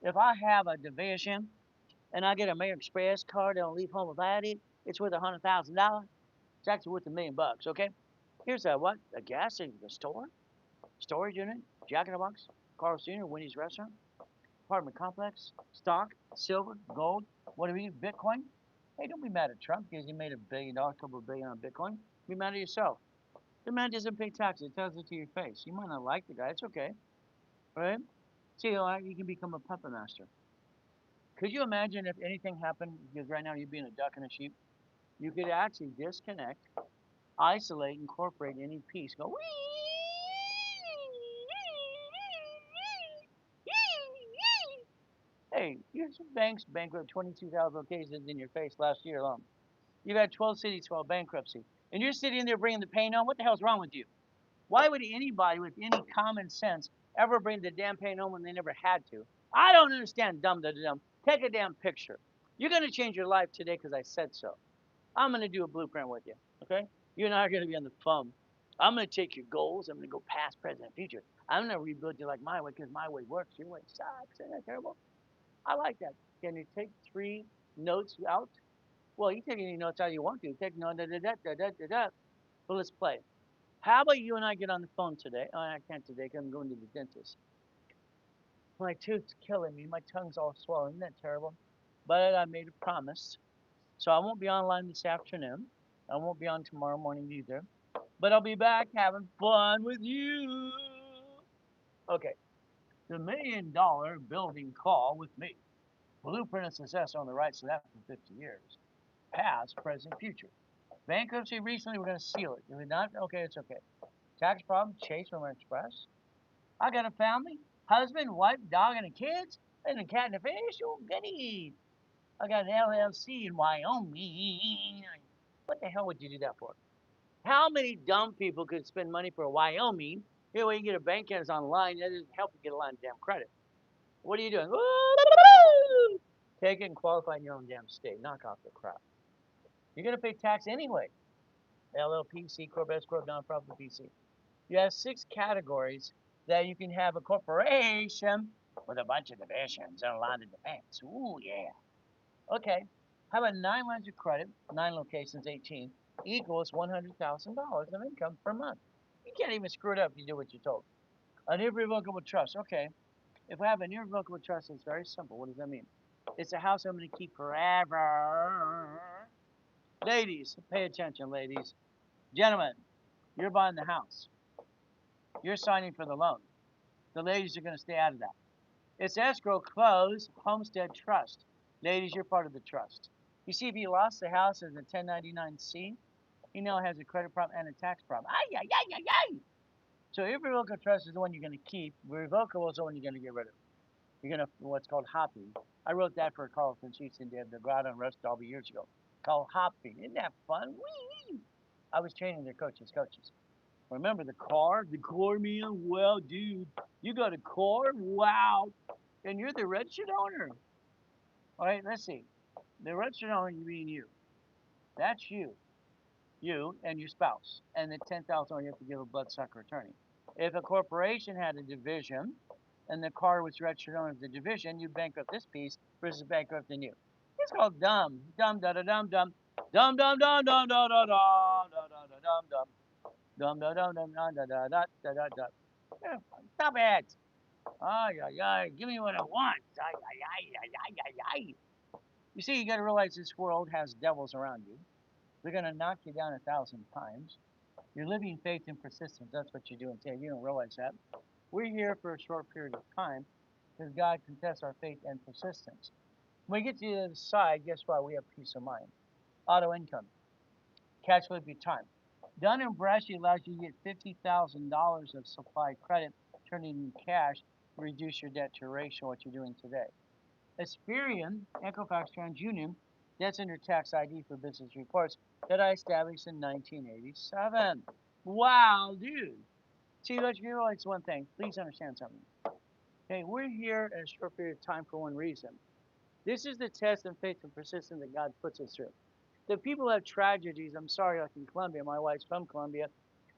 If I have a division and I get a American Express card and I'll leave home without it, it's worth $100,000. It's actually worth $1 million, okay? Here's a what? A gas station, a store, storage unit, Jack in the Box, Carl Sr., Wendy's restaurant, apartment complex, stock, silver, gold. What do we do? Bitcoin? Hey, don't be mad at Trump because he made $1 billion, a couple of billion on Bitcoin. Be mad at yourself. The man doesn't pay taxes. It tells it to your face. You might not like the guy. It's okay, right? See, you can become a puppet master. Could you imagine if anything happened? Because right now you're being a duck and a sheep. You could actually disconnect, isolate, incorporate any piece. Go. Hey, your bank's bankrupt 22,000 locations in your face last year alone. You've had 12 cities file bankruptcy. And you're sitting there bringing the pain home. What the hell's wrong with you? Why would anybody with any common sense ever bring the damn pain home when they never had to? I don't understand, dumb da dumb. Take a damn picture. You're going to change your life today because I said so. I'm going to do a blueprint with you, okay? You and I are going to be on the phone. I'm going to take your goals. I'm going to go past, present, future. I'm going to rebuild you like my way because my way works. Your way sucks. Isn't that terrible? I like that. Can you take 3 notes out? Well, you take any notes out you want to. Take no da da da da da da da. Well, let's play. How about you and I get on the phone today? Oh, I can't today because I'm going to the dentist. My tooth's killing me. My tongue's all swollen. Isn't that terrible? But I made a promise. So I won't be online this afternoon. I won't be on tomorrow morning either. But I'll be back having fun with you. Okay. The $1 million building call with me. Blueprint of success on the right, so that for 50 years. Past, present, future. Bankruptcy recently, we're going to seal it. If we not, okay, it's okay. Tax problem, Chase from Express. I got a family, husband, wife, dog, and the kids, and a cat and a fish. Oh, goody. I got an LLC in Wyoming. What the hell would you do that for? How many dumb people could spend money for Wyoming? Here, when you get a bank account online, that doesn't help you get a line of damn credit. What are you doing? Take it and qualify in your own damn state. Knock off the crap. You're going to pay tax anyway. LLP, C Corp, S Corp, nonprofit, PC. You have 6 categories that you can have a corporation with a bunch of divisions and a lot of defense. Ooh, yeah. Okay. How about 9 lines of credit, 9 locations, 18, equals $100,000 of income per month. You can't even screw it up if you do what you're told. An irrevocable trust. Okay. If I have an irrevocable trust, it's very simple. What does that mean? It's a house I'm going to keep forever. Ladies, pay attention, ladies. Gentlemen, you're buying the house. You're signing for the loan. The ladies are going to stay out of that. It's escrow, close, homestead trust. Ladies, you're part of the trust. You see, if he lost the house as a 1099-C, he now has a credit problem and a tax problem. Ay, ay, ay, ay, ay. So irrevocable trust is the one you're going to keep. Revocable is the one you're going to get rid of. You're going to what's called hopping. I wrote that for Carl Francis and Deb Delgado and Russ Dalby years ago. Called hopping. Isn't that fun? Whee! I was training their coaches. Remember the car? The core, man? Well, dude, you got a car? Wow. And you're the registered owner. All right, let's see. The registered owner, you mean you. That's you. You and your spouse. And the 10,000 you have to give a bloodsucker attorney. If a corporation had a division and the car was registered owner of the division, you'd bankrupt this piece versus bankrupting you. It's called dumb. Dumb da da dum dum. Dum dum dum dum dum dum dum dum dum dum. Dum dum dum dum dum da da da da da da. Stop it. Ay, ay, ay. Give me what I want. Ay, ay, ay, ay, ay, ay, ay. You see, you got to realize this world has devils around you. They're going to knock you down 1,000 times. You're living faith and persistence. That's what you're doing today. You don't realize that. We're here for a short period of time because God can test our faith and persistence. When we get to the other side, guess what? We have peace of mind. Auto income. Cash flow your time. Dun and Bradstreet allows you to get $50,000 of supply credit, turn it into cash, reduce your debt to ratio, what you're doing today. Experian, Equifax, TransUnion, that's under tax ID for business reports that I established in 1987. Wow, dude. See, let's realize one thing. Please understand something. Okay, we're here at a short period of time for one reason. This is the test of faith and persistence that God puts us through. The people who have tragedies, I'm sorry, like in Colombia, my wife's from Colombia,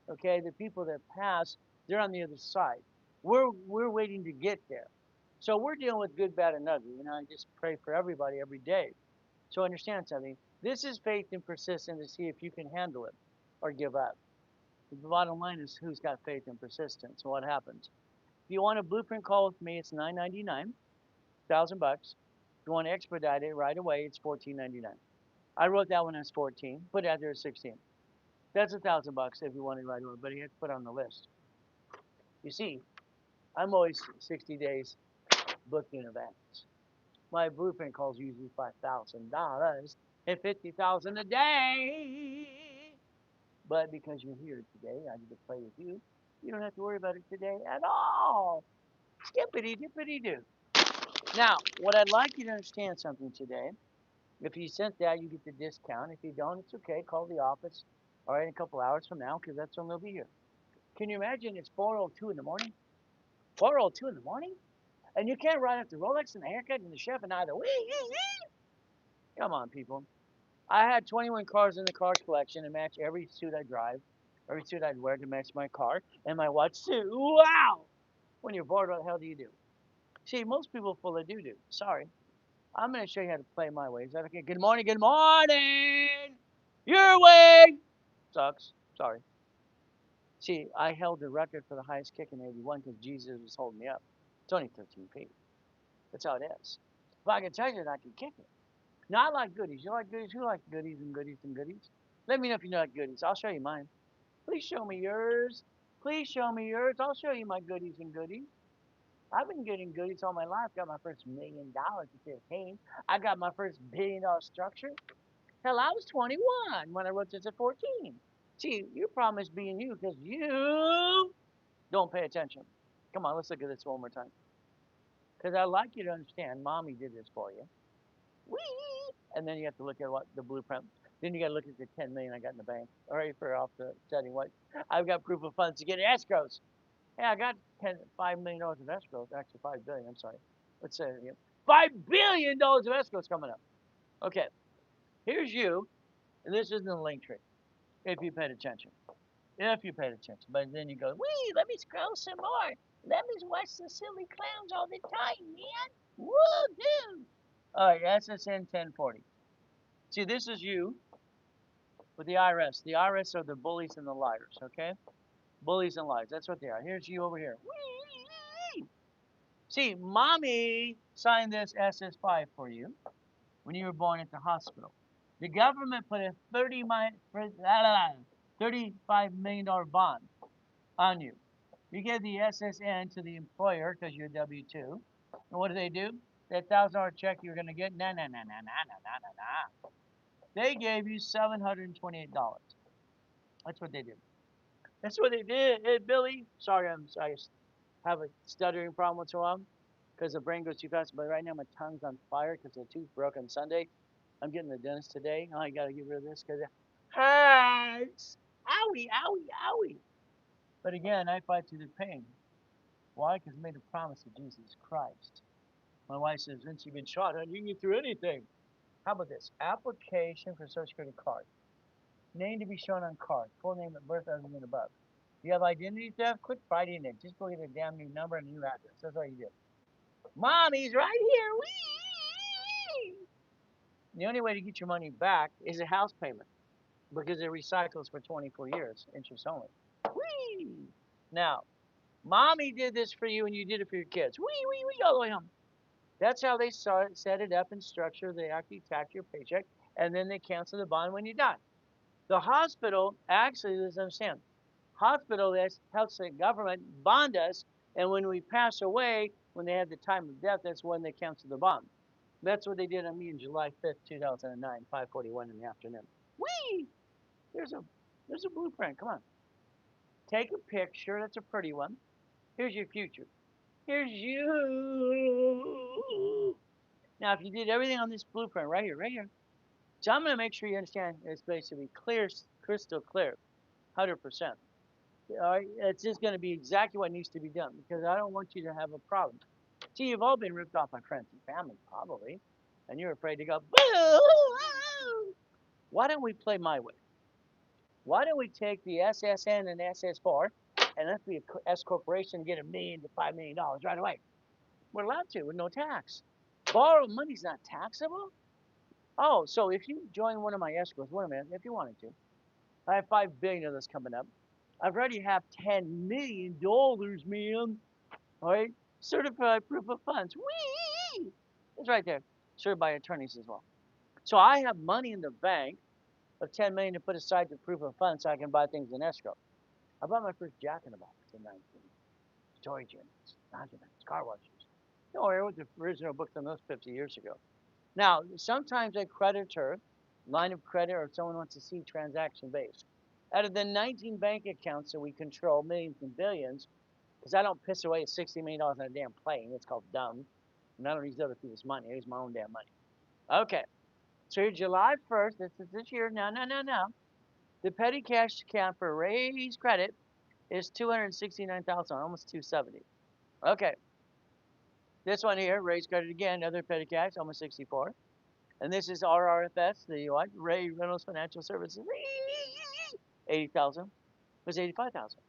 okay, the people that pass, they're on the other side. We're waiting to get there. So we're dealing with good, bad, and ugly. I just pray for everybody every day. So understand something. This is faith and persistence to see if you can handle it or give up. The bottom line is who's got faith and persistence and what happens. If you want a blueprint call with me, it's $9.99, $1,000. If you want to expedite it right away, it's $14.99. I wrote that when I was 14, put it out there at 16. That's $1,000 if you want it right away, but you have to put it on the list. You see, I'm always 60 days booked in advance. My blueprint calls usually $5,000 and $50,000 a day. But because you're here today, I get to play with you. You don't have to worry about it today at all. Skippity dippity doo. Now, what I'd like you to understand something today. If you sent that, you get the discount. If you don't, it's okay. Call the office. All right, in a couple hours from now, because that's when they'll be here. Can you imagine it's 4:02 in the morning? 4:02 in the morning? And you can't run after Rolex and the haircut and the chef and either. Come on, people. I had 21 cars in the car collection to match every suit I drive, every suit I'd wear to match my car, and my watch too. Wow! When you're bored, what the hell do you do? See, most people full of doo-doo. Sorry. I'm going to show you how to play my way. Is that okay? Good morning, good morning! Your way! Sucks. Sorry. See, I held the record for the highest kick in 81 because Jesus was holding me up. It's only 13 feet. That's how it is. If I can tell you that I can kick it. Now, I like goodies. You like goodies? Who likes goodies and goodies and goodies? Let me know if you like goodies. I'll show you mine. Please show me yours. Please show me yours. I'll show you my goodies and goodies. I've been getting goodies all my life. Got my first $1 million at 15. I got my first $1 billion structure. Hell, I was 21 when I wrote this at 14. See, your problem is being you because you don't pay attention. Come on, let's look at this one more time. Because I'd like you to understand, mommy did this for you. Whee! And then you have to look at what the blueprint. Then you got to look at the 10 million I got in the bank. All right, for off the setting what I've got proof of funds to get escrows. Yeah, I got $5 million of escrows. Actually, 5 billion. I'm sorry. Let's say $5 billion of escrows coming up. Okay, here's you, and this isn't a link tree. If you paid attention, if you paid attention, but then you go, wee, let me scroll some more. Let me watch the silly clowns all the time, man. Woo, dude. All right, SSN 1040. See, this is you with the IRS. The IRS are the bullies and the liars, okay? Bullies and liars. That's what they are. Here's you over here. Whee! See, mommy signed this SS5 for you when you were born at the hospital. The government put a $35 million bond on you. You gave the SSN to the employer because you're W-2. And what do? That $1,000 check you're going to get, nah. They gave you $728. That's what they did. That's what they did. Hey, Billy. Sorry, I have a stuttering problem once in a while because the brain goes too fast. But right now my tongue's on fire because the tooth broke on Sunday. I'm getting the dentist today. Oh, I got to get rid of this because it hurts. Owie, owie, owie. But again, I fight through the pain. Why? Because I made a promise to Jesus Christ. My wife says, Vince, you've been shot, and you can get through anything. How about this? Application for Social Security card. Name to be shown on card. Full name at birth, other than above. You have identity theft? Quit fighting it. Just go get a damn new number and a new address. That's all you do. Mommy's right here. Whee! The only way to get your money back is a house payment because it recycles for 24 years, interest only. Whee! Now, mommy did this for you and you did it for your kids. Wee, all the way home. That's how they set it up and structure. They actually tax your paycheck and then they cancel the bond when you die. The hospital, actually, let's understand, hospital helps the government bond us, and when we pass away, when they have the time of death, that's when they cancel the bond. That's what they did on me on July 5th, 2009, 5:41 in the afternoon. Whee! There's a there's a blueprint. Come on. Take a picture. That's a pretty one. Here's your future. Here's you. Now, if you did everything on this blueprint right here. So I'm going to make sure you understand it's basically clear, crystal clear, 100%. All right, it's just going to be exactly what needs to be done because I don't want you to have a problem. See, you've all been ripped off by friends and family, probably, and you're afraid to go, boo! Why don't we play my way? Why don't we take the SSN and SS4 and let's be a S corporation and get $1 million to $5 million right away? We're allowed to with no tax. Borrowed money's not taxable. Oh, so if you join one of my escrows, one of them, if you wanted to, I have 5 billion of this coming up. I've already have $10 million, man. All right, certified proof of funds. Whee! It's right there, certified by attorneys as well. So I have money in the bank of 10 million to put aside to proof of funds so I can buy things in escrow. I bought my first Jack in the Box in 19. Storage units, laundromats, car washes. No, I wrote the original books on those 50 years ago. Now, sometimes a creditor, line of credit, or someone wants to see transaction base. Out of the 19 bank accounts that we control, millions and billions, because I don't piss away $60 million on a damn plane. It's called dumb. And I don't use other people's money. I use my own damn money. Okay. So here, July 1st, this is this year. Now. The petty cash account for raised credit is 269,000, almost 270. Okay. This one here, raised credit again, another petty cash, almost 64. And this is RRFS, the what? Ray Reynolds Financial Services. 80,000 was 85,000.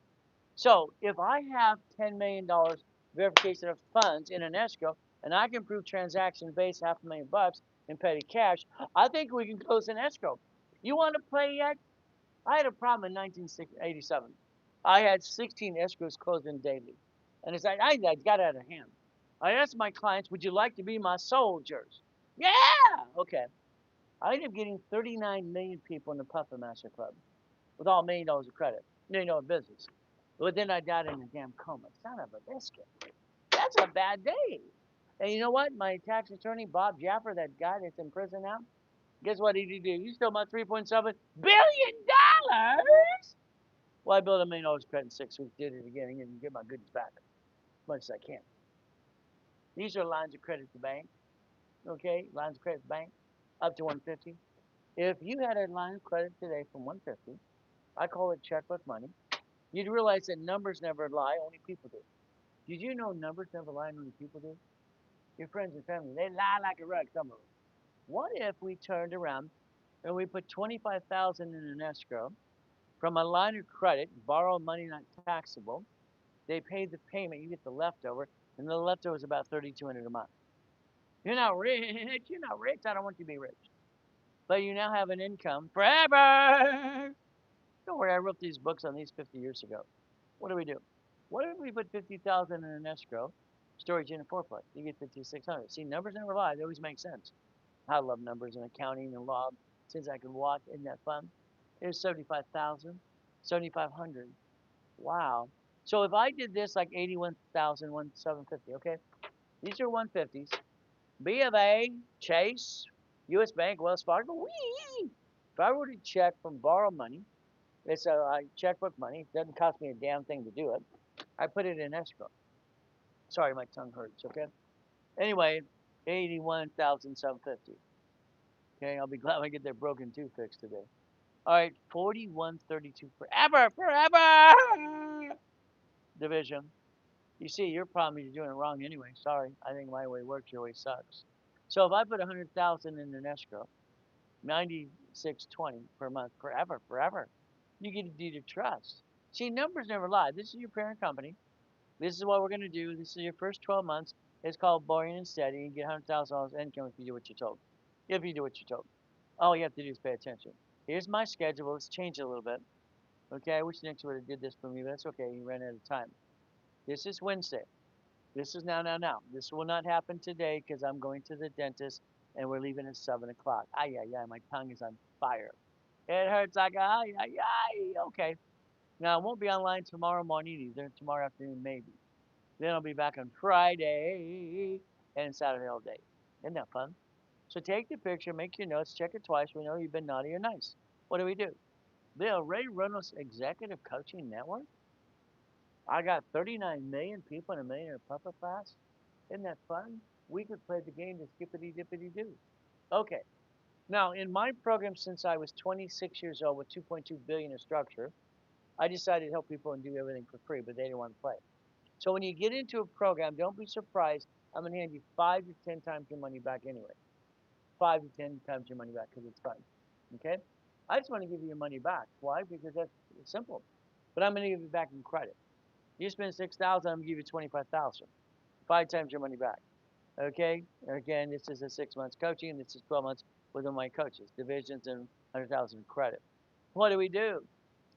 So if I have $10 million verification of funds in an escrow and I can prove transaction based $500,000 in petty cash, I think we can close an escrow. You want to play yet? I had a problem in 1987. I had 16 escrows closing daily. And it's like, I got out of hand. I asked my clients, would you like to be my soldiers? Yeah! Okay. I ended up getting 39 million people in the Puppet Master Club with all $1 million of credit, $1 million business. But then I died in a damn coma. Son of a biscuit. That's a bad day. And you know what? My tax attorney, Bob Jaffer, that guy that's in prison now, guess what he did? He stole my $3.7 billion. Well, I built $1 million credit in 6 weeks, did it again, and get my goodies back as much as I can. These are lines of credit to bank, okay? Lines of credit to bank, up to 150. If you had a line of credit today from 150, I call it checkbook money. You'd realize that numbers never lie, only people do. Did you know numbers never lie, only people do? Your friends and family, they lie like a rug, some of them. What if we turned around and we put 25,000 in an escrow from a line of credit, borrow money not taxable? They paid the payment, you get the leftover, and the leftover is about 3,200 a month. You're not rich. You're not rich. I don't want you to be rich. But you now have an income forever. Don't worry, I wrote these books on these 50 years ago. What do we do? What if we put 50,000 in an escrow, storage unit fourplex? You get 5,600. See, numbers never lie. They always make sense. I love numbers and accounting and law. Since I can walk, isn't that fun? Here's 75,000, 7,500. Wow. So if I did this like 81,000, 750, okay? These are 150s. B of A, Chase, U.S. Bank, Wells Fargo. Whee! If I were to check from borrow money, it's a checkbook money. It doesn't cost me a damn thing to do it. I put it in escrow. Sorry, my tongue hurts. Okay. Anyway, 81,750. Okay, I'll be glad I get their broken tooth fixed today. All right, 4132 forever. Division. You see, your problem is you're doing it wrong anyway. Sorry, I think my way works. Your way sucks. So if I put 100,000 in an escrow, 9620 per month, forever, you get a deed of trust. See, numbers never lie. This is your parent company. This is what we're going to do. This is your first 12 months. It's called boring and steady. You get $100,000 income if you do what you're told. If you do what you're told. All you have to do is pay attention. Here's my schedule. Let's change it a little bit. Okay, I wish Nick would have did this for me, but that's okay. He ran out of time. This is Wednesday. This is now. This will not happen today because I'm going to the dentist and we're leaving at 7 o'clock. Ay, ay, ay, my tongue is on fire. It hurts like ay, ay, ay. Okay. Now, I won't be online tomorrow morning either. Tomorrow afternoon, maybe. Then I'll be back on Friday and Saturday all day. Isn't that fun? So take the picture, make your notes, check it twice. We know you've been naughty or nice. What do we do? The Ray Reynolds Executive Coaching Network. I got 39 million people in a millionaire puppet class. Isn't that fun? We could play the game to skippity dippity doo. Okay. Now, in my program, since I was 26 years old with 2.2 billion in structure, I decided to help people and do everything for free, but they didn't want to play. So when you get into a program, don't be surprised. I'm going to hand you 5 to 10 times your money back anyway. 5 to 10 times your money back because it's fun. Okay? I just want to give you your money back. Why? Because that's simple. But I'm going to give you back in credit. You spend 6,000, I'm going to give you 25,000. 5 times your money back. Okay? Again, this is a 6 months coaching. This is 12 months. with my coaches, divisions and 100,000 credit. What do we do?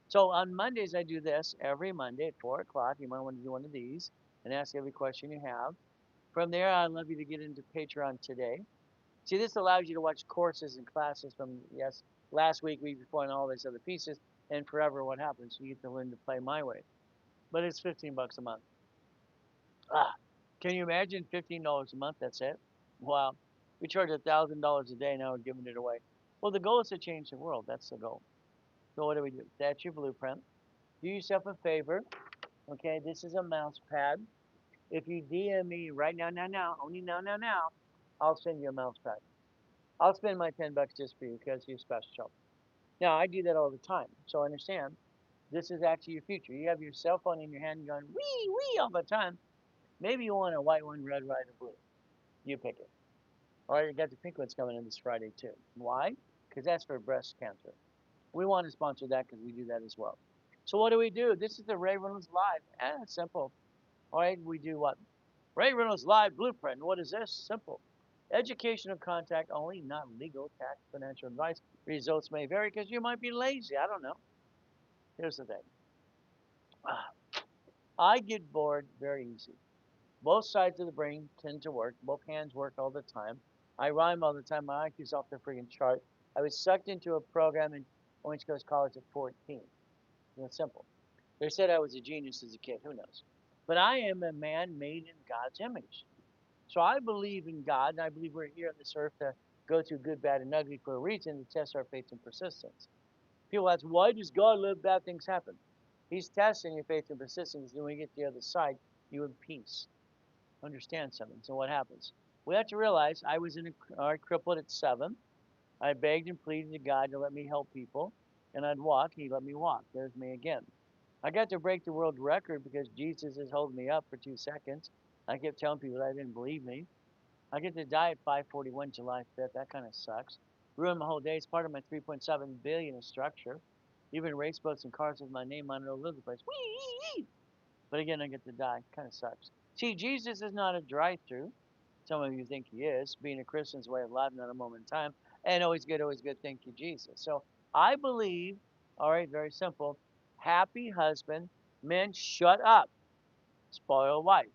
So on Mondays, I do this every Monday at 4 o'clock. You might want to do one of these and ask every question you have. From there, I'd love you to get into Patreon today. See, this allows you to watch courses and classes from, yes, last week, week before, and all these other pieces, and forever what happens. You get to learn to play my way. But it's 15 bucks a month. Ah, can you imagine $15 a month? That's it. Wow. We charge $1,000 a day. Now we're giving it away. Well, the goal is to change the world. That's the goal. So what do we do? That's your blueprint. Do yourself a favor. Okay, this is a mouse pad. If you DM me right now, only now, I'll send you a mouse pad. I'll spend my 10 bucks just for you because you're special. Now I do that all the time. So understand, this is actually your future. You have your cell phone in your hand going wee wee all the time. Maybe you want a white one, red, white, or blue. You pick it. All right, you got the pink ones coming in this Friday too. Why? Because that's for breast cancer. We want to sponsor that because we do that as well. So what do? This is the Ray Reynolds Live. It's simple. All right, we do what? Ray Reynolds Live Blueprint. What is this? Simple. Educational contact only, not legal, tax, financial advice. Results may vary because you might be lazy. I don't know. Here's the thing. I get bored very easy. Both sides of the brain tend to work. Both hands work all the time. I rhyme all the time. My IQ's off the friggin' chart. I was sucked into a program in Orange Coast College at 14. It's simple. They said I was a genius as a kid. Who knows? But I am a man made in God's image. So I believe in God, and I believe we're here on this earth to go through good, bad, and ugly for a reason to test our faith and persistence. People ask, why does God let bad things happen? He's testing your faith and persistence, and when you get to the other side, you in peace. Understand something. So what happens? We have to realize I was crippled at 7. I begged and pleaded to God to let me help people, and I'd walk. He let me walk. There's me again. I got to break the world record because Jesus is holding me up for 2 seconds. I kept telling people that didn't believe me. I get to die at 5:41 July 5th. That kind of sucks. Ruined my whole day. It's part of my 3.7 billion in structure. Even race boats and cars with my name on it all over the place. Whee! But again, I get to die. Kind of sucks. See, Jesus is not a drive-through. Some of you think he is. Being a Christian's way of life, not a moment in time. And always good, always good. Thank you, Jesus. So I believe, all right, very simple. Happy husband. Men, shut up. Spoil wife.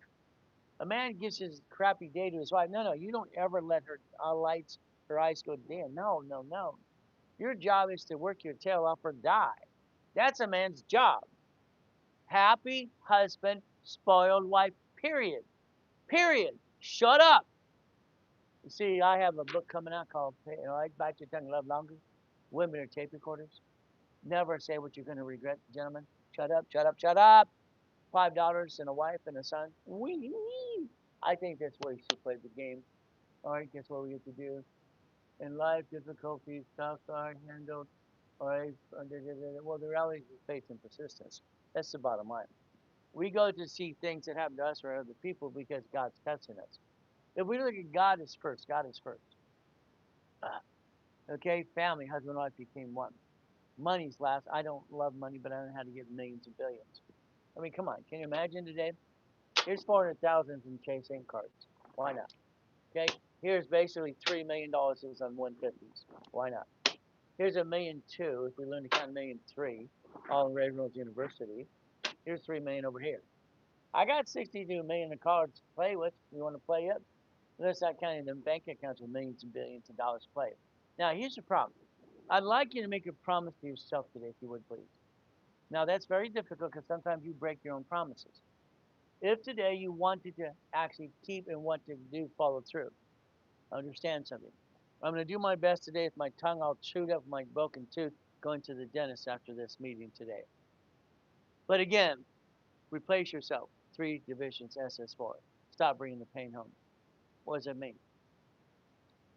A man gives his crappy day to his wife. No, you don't ever let her lights, her eyes go dim. No. Your job is to work your tail off or die. That's a man's job. Happy husband, spoiled wife, period. Period. Shut up. You see, I have a book coming out called Bite Your Tongue, Love Longer. Women are tape recorders. Never say what you're going to regret, gentlemen. Shut up, shut up, shut up. $5 and a wife and a son. Wee. I think that's where you should play the game. All right, guess what we get to do? In life, difficulties, tough are handled. All right, well, the reality is faith and persistence. That's the bottom line. We go to see things that happen to us or other people because God's testing us. If we look at God is first, God is first. Okay, family, husband and wife became one. Money's last. I don't love money, but I don't know how to get millions and billions. I mean, come on. Can you imagine today? Here's 400,000 from Chase Ink cards. Why not? Okay, here's basically $3 million on 150s. Why not? Here's $1,200,000 if we learn to count $1,300,000 all in Ray Reynolds University. Here's $3 million over here. I got 62 million of cards to play with. You want to play it? Let's not counting them bank accounts with millions and billions of dollars to play. Now here's the problem. I'd like you to make a promise to yourself today, if you would please. Now that's very difficult because sometimes you break your own promises. If today you wanted to actually keep and want to do follow through, understand something. I'm going to do my best today with my tongue all chewed up, my broken tooth, going to the dentist after this meeting today. But again, replace yourself. 3 divisions SS4. Stop bringing the pain home. What does that mean?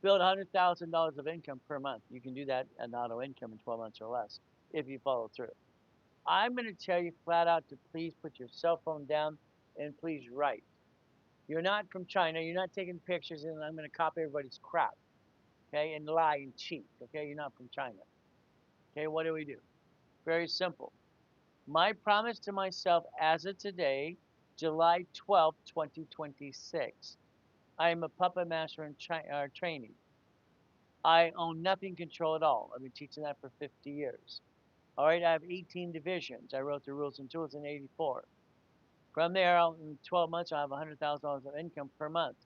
Build $100,000 of income per month. You can do that at auto income in 12 months or less if you follow through. I'm going to tell you flat out to please put your cell phone down and please write. You're not from China. You're not taking pictures and I'm going to copy everybody's crap. Okay, and lie and cheat. Okay, you're not from China. Okay, what do? Very simple. My promise to myself as of today, July 12th, 2026. I am a puppet master and training. I own nothing control at all. I've been teaching that for 50 years. All right, I have 18 divisions. I wrote the rules and tools in 84. From there, in 12 months, I'll have $100,000 of income per month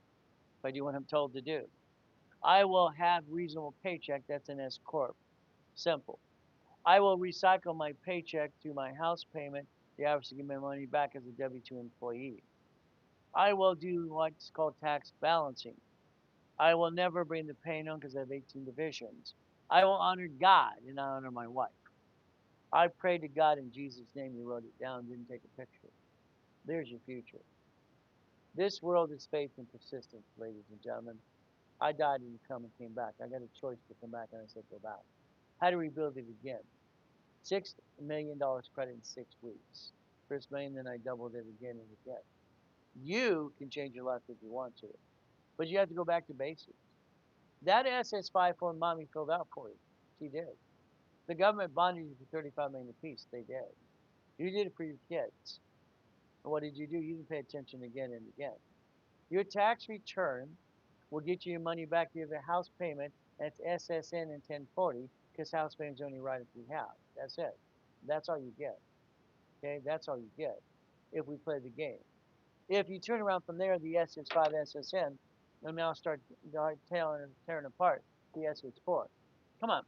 if I do what I'm told to do. I will have reasonable paycheck. That's an S corp. Simple. I will recycle my paycheck through my house payment. The average to give my money back as a W-2 employee. I will do what's called tax balancing. I will never bring the pain on because I have 18 divisions. I will honor God and I honor my wife. I prayed to God in Jesus' name. You wrote it down, didn't take a picture. There's your future. This world is faith and persistence, ladies and gentlemen. I died and come and came back. I got a choice to come back, and I said go back. How to rebuild it again? $6 million credit in 6 weeks. First million, then I doubled it again and again. You can change your life if you want to, but you have to go back to basics. That SS5 form mommy filled out for you. She did. The government bonded you for 35 million apiece. They did. You did it for your kids. And what did you do? You didn't pay attention again and again. Your tax return will get you your money back. You have a house payment. That's SSN and 1040 because house payments only right if we have. That's it. That's all you get. Okay, that's all you get if we play the game. If you turn around from there, the SS5 SSN, and now start tearing apart the SS4. Come on.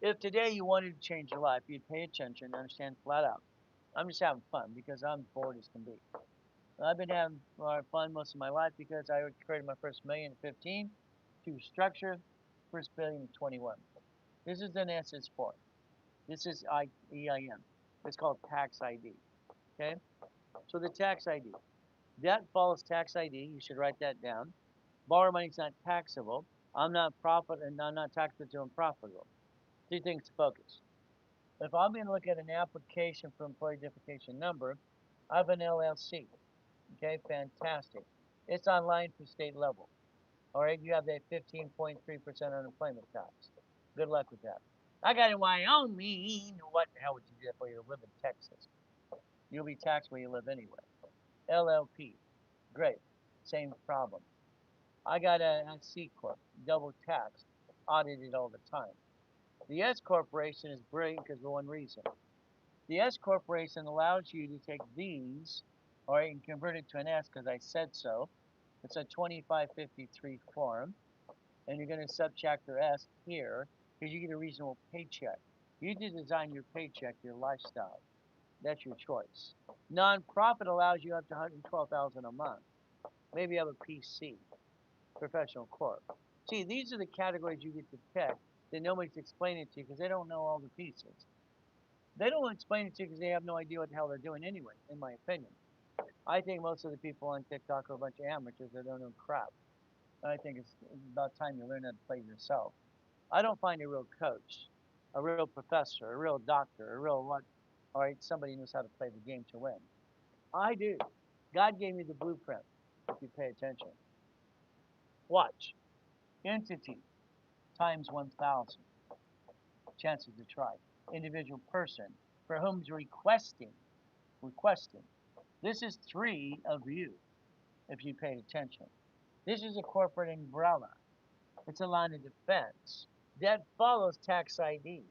If today you wanted to change your life, you'd pay attention and understand flat out. I'm just having fun because I'm bored as can be. I've been having fun most of my life because I created my first million at 15 through structure, first billion at 21. This is an SS4. This is EIN. It's called tax ID. Okay? So the tax ID. Debt follows tax ID. You should write that down. Borrow money is not taxable. I'm not profit and I'm not taxable to unprofitable. Two things to focus. If I'm going to look at an application for employee identification number, I have an LLC. Okay, fantastic. It's online for state level. All right, you have that 15.3% unemployment tax. Good luck with that. I got in Wyoming. What the hell would you do if you live in Texas? You'll be taxed where you live anyway. LLP, great. Same problem. I got a C corp, double taxed, audited all the time. The S corporation is brilliant because of one reason. The S corporation allows you to take these, or you can convert it to an S because I said so. It's a 2553 form, and you're going to subtract your S here because you get a reasonable paycheck. You need to design your paycheck, your lifestyle. That's your choice. Nonprofit allows you up to 112,000 a month. Maybe you have a PC, professional corp. See, these are the categories you get to pick that nobody's explaining to you because they don't know all the pieces. They don't explain it to you because they have no idea what the hell they're doing anyway, in my opinion. I think most of the people on TikTok are a bunch of amateurs that don't know crap. And I think it's about time you learn how to play yourself. I don't find a real coach, a real professor, a real doctor, a real what, all right, somebody who knows how to play the game to win. I do. God gave me the blueprint, if you pay attention. Watch. Entity times 1,000. Chances to try. Individual person for whom's requesting. Requesting. This is 3 of you, if you paid attention. This is a corporate umbrella. It's a line of defense. That follows tax ID.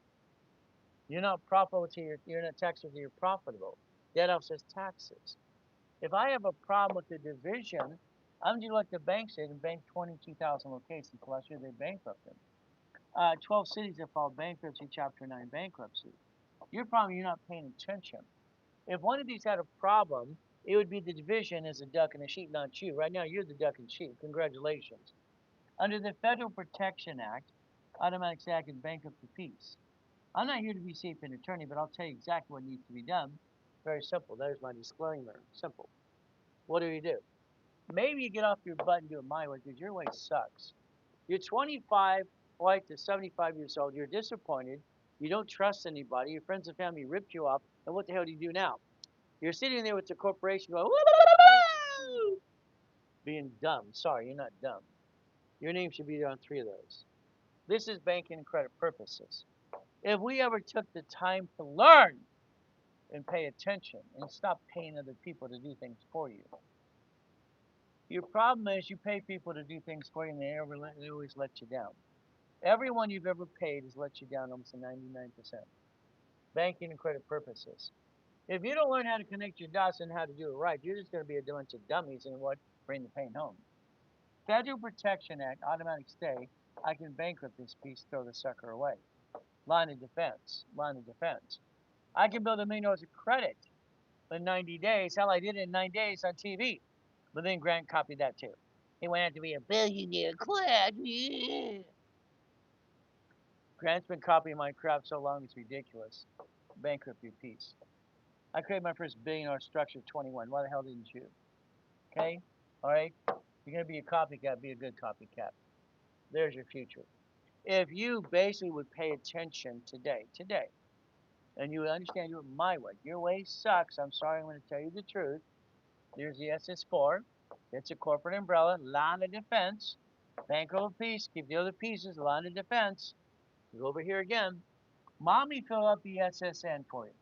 You're not profitable till you're not taxable till you're profitable. That offsets taxes. If I have a problem with the division, I'm just like the bank said and banked 22,000 locations last year. They bankrupted. 12 cities have filed bankruptcy, Chapter 9 bankruptcy. Your problem, you're not paying attention. If one of these had a problem, it would be the division as a duck and a sheep, not you. Right now, you're the duck and sheep. Congratulations. Under the Federal Protection Act, automatic stay can bankrupt the peace. I'm not here to be safe an attorney, but I'll tell you exactly what needs to be done. Very simple. There's my disclaimer. Simple. What do you do? Maybe you get off your butt and do it my way because your way sucks. You're 25, like to 75 years old. You're disappointed. You don't trust anybody. Your friends and family ripped you off. And what the hell do you do now? You're sitting there with the corporation going, being dumb. Sorry, you're not dumb. Your name should be there on 3 of those. This is banking and credit purposes. If we ever took the time to learn and pay attention and stop paying other people to do things for you, your problem is you pay people to do things for you and they always let you down. Everyone you've ever paid has let you down almost 99%. Banking and credit purposes. If you don't learn how to connect your dots and how to do it right, you're just going to be a bunch of dummies and what bring the pain home. Federal Protection Act, automatic stay. I can bankrupt this piece, throw the sucker away. Line of defense. Line of defense. I can build $1 million of credit in 90 days. Hell, I did it in 9 days on TV. But then Grant copied that too. He went out to be a billionaire quick. Yeah. Grant's been copying my crap so long it's ridiculous. Bankrupt your piece. I created my first billionaire structure at 21. Why the hell didn't you? Okay? Alright? You're going to be a copycat, be a good copycat. There's your future. If you basically would pay attention today, and you understand my way. Your way sucks. I'm sorry, I'm going to tell you the truth. There's the SS4. It's a corporate umbrella, line of defense. Bank of peace, keep the other pieces, line of defense. Go over here again. Mommy fill out the SSN for you.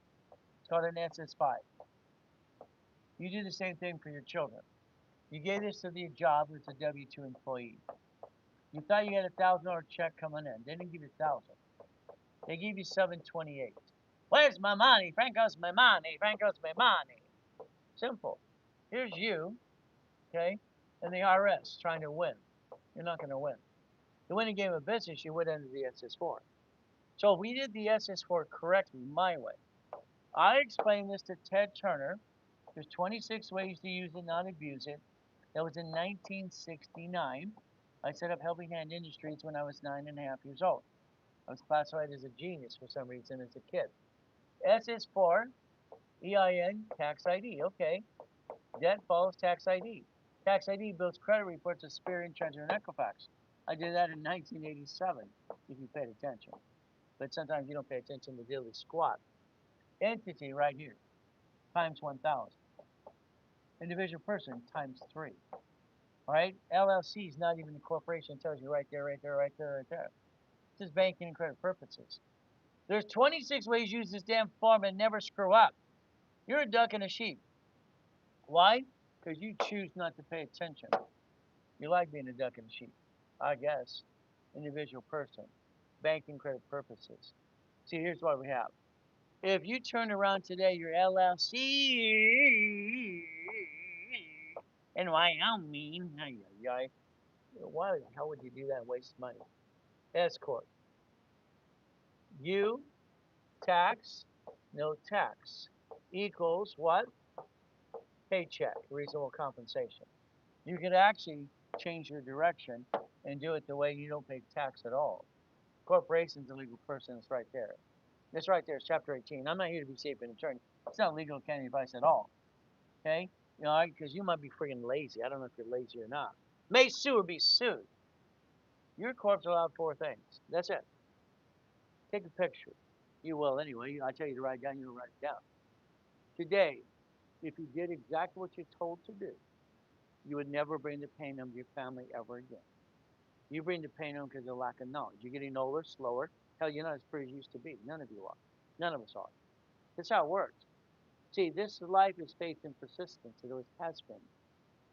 It's called an SS5. You do the same thing for your children. You gave this to the job with a W-2 employee. You thought you had $1,000 check coming in. They didn't give you 1,000. They gave you 728. Where's my money? Franco's my money. Franco's my money. Simple. Here's you, okay, and the IRS trying to win. You're not going to win. To win a game of business, you would enter the SS4. So if we did the SS4 correctly, my way, I explained this to Ted Turner. There's 26 ways to use it, not abuse it. That was in 1969. I set up Helping Hand Industries when I was 9.5 years old. I was classified as a genius for some reason as a kid. SS4, EIN, tax ID. Okay. Debt follows tax ID. Tax ID builds credit reports of Experian, Treasury, and Equifax. I did that in 1987, if you paid attention. But sometimes you don't pay attention to daily squat. Entity right here, times 1,000. Individual person, times 3. All right? LLC is not even a corporation. It tells you right there, right there, right there, right there. This is banking and credit purposes. There's 26 ways to use this damn form and never screw up. You're a duck and a sheep. Why? Because you choose not to pay attention. You like being a duck and a sheep, I guess. Individual person, banking credit purposes. See, here's what we have. If you turn around today, your LLC in Wyoming, why the hell would you do that and waste money? S corp. You tax, no tax equals what? Paycheck, reasonable compensation. You could actually change your direction and do it the way you don't pay tax at all. Corporation's a legal person. It's right there. It's right there. It's chapter 18. I'm not here to be safe and attorney. It's not legal accounting advice at all. Okay? You know, because you might be friggin' lazy. I don't know if you're lazy or not. May sue or be sued. Your corp's allowed 4 things. That's it. Take a picture. You will anyway. I tell you to write it down, you'll write it down. Today, if you did exactly what you're told to do, you would never bring the pain home to your family ever again. You bring the pain home because of lack of knowledge. You're getting older, slower. Hell, you're not as pretty as you used to be. None of you are. None of us are. That's how it works. See, this life is faith and persistence. It always has been.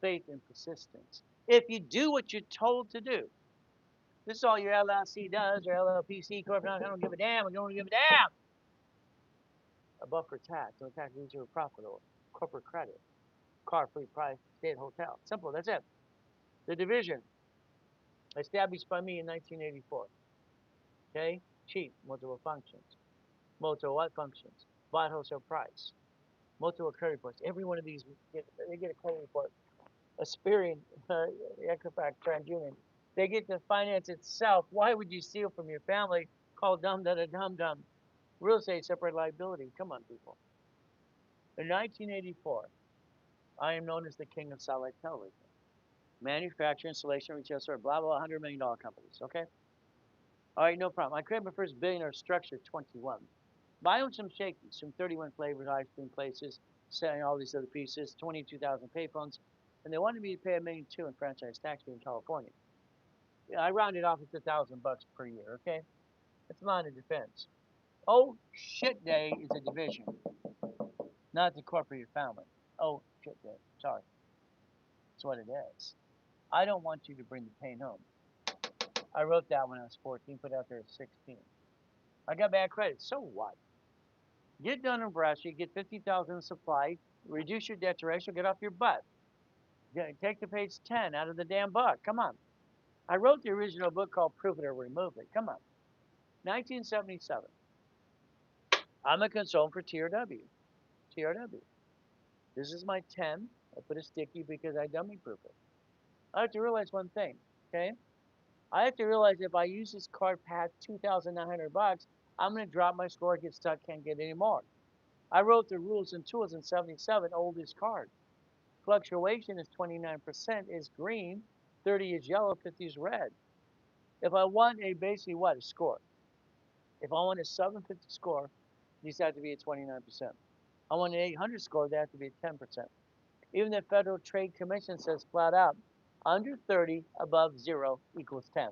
Faith and persistence. If you do what you're told to do, this is all your LLC does, or LLPC corp. I don't give a damn. I don't give a damn. A buffer tax, no tax reserve profit or corporate credit, car free price, stay at hotel. Simple. That's it. The division established by me in 1984. Okay, cheap, multiple functions. Multiple what functions? Buy wholesale price. Multiple credit reports. Every one of these, they get a credit report. Aspirian, Equifax, TransUnion. They get to finance itself. Why would you steal from your family? Call dumb, da da dum dum. Real estate separate liability. Come on, people. In 1984, I am known as the king of satellite television. Manufacturer, installation, retail store, blah, blah, $100 million companies. Okay? All right, no problem. I created my first billionaire structure at 21. But I own some shakies, some 31 flavored ice cream places, selling all these other pieces, 22,000 payphones, and they wanted me to pay $1.2 million in franchise tax in California. Yeah, I rounded off it's $1,000 per year. Okay, it's a line of defense. Oh shit day is a division, not the corporate family. Oh shit day. Sorry, that's what it is. I don't want you to bring the pain home. I wrote that when I was 14, put it out there at 16. I got bad credit. So what? Get Dun& Bradstreet, get 50,000 in supply, reduce your debt to ratio, get off your butt. Take the page 10 out of the damn book. Come on. I wrote the original book called Prove It or Remove It. Come on. 1977. I'm a consultant for TRW. TRW. This is my 10. I put a sticky because I dummy proof it. I have to realize one thing, okay? I have to realize if I use this card past 2,900 bucks, I'm going to drop my score, get stuck, can't get any more. I wrote the rules and tools in 77, oldest card. Fluctuation is 29% is green, 30 is yellow, 50 is red. If I want a basically what? A score. If I want a 750 score, these have to be at 29%. I want an 800 score, they have to be at 10%. Even the Federal Trade Commission says flat out, under 30, above 0 equals 10.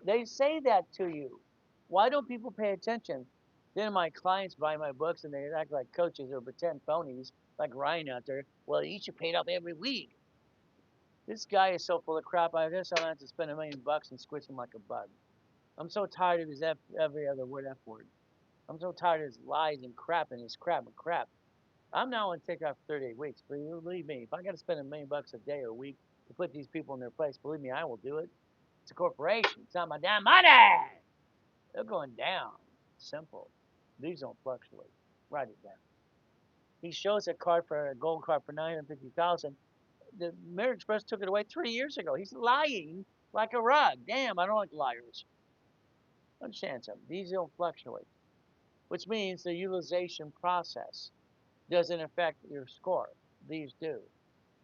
They say that to you. Why don't people pay attention? Then my clients buy my books and they act like coaches or pretend phonies, like Ryan out there. Well, you should pay it off every week. This guy is so full of crap. I guess I'm gonna have to spend $1 million and squish him like a bug. I'm so tired of his every other word F word. I'm so tired of his lies and crap and his crap and crap. I'm now on TikTok for 38 weeks. But you believe me, if I got to spend $1 million a day or a week to put these people in their place, believe me, I will do it. It's a corporation. It's not my damn money. They're going down. Simple. These don't fluctuate. Write it down. He shows a card for a gold card for 950,000. The American Express took it away 3 years ago. He's lying like a rug. Damn, I don't like liars. Understand something. These don't fluctuate, which means the utilization process doesn't affect your score. These do.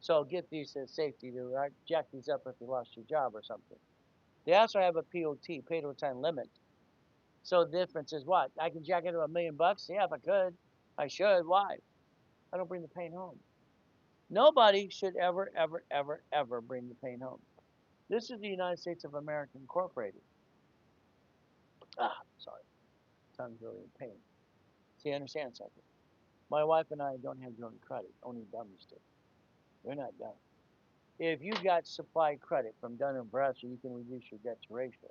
So get these as safety to jack these up if you lost your job or something. They also have a POT, paid overtime limit. So the difference is what? I can jack it to $1 million? Yeah, if I could. I should. Why? I don't bring the pain home. Nobody should ever, ever, ever, ever bring the pain home. This is the United States of America Incorporated. Sorry. Tongue's really in pain. See, understand something. My wife and I don't have joint credit. Only dummies do. They're not dumb. If you got supply credit from Dun & Bradstreet, you can reduce your debt to ratio.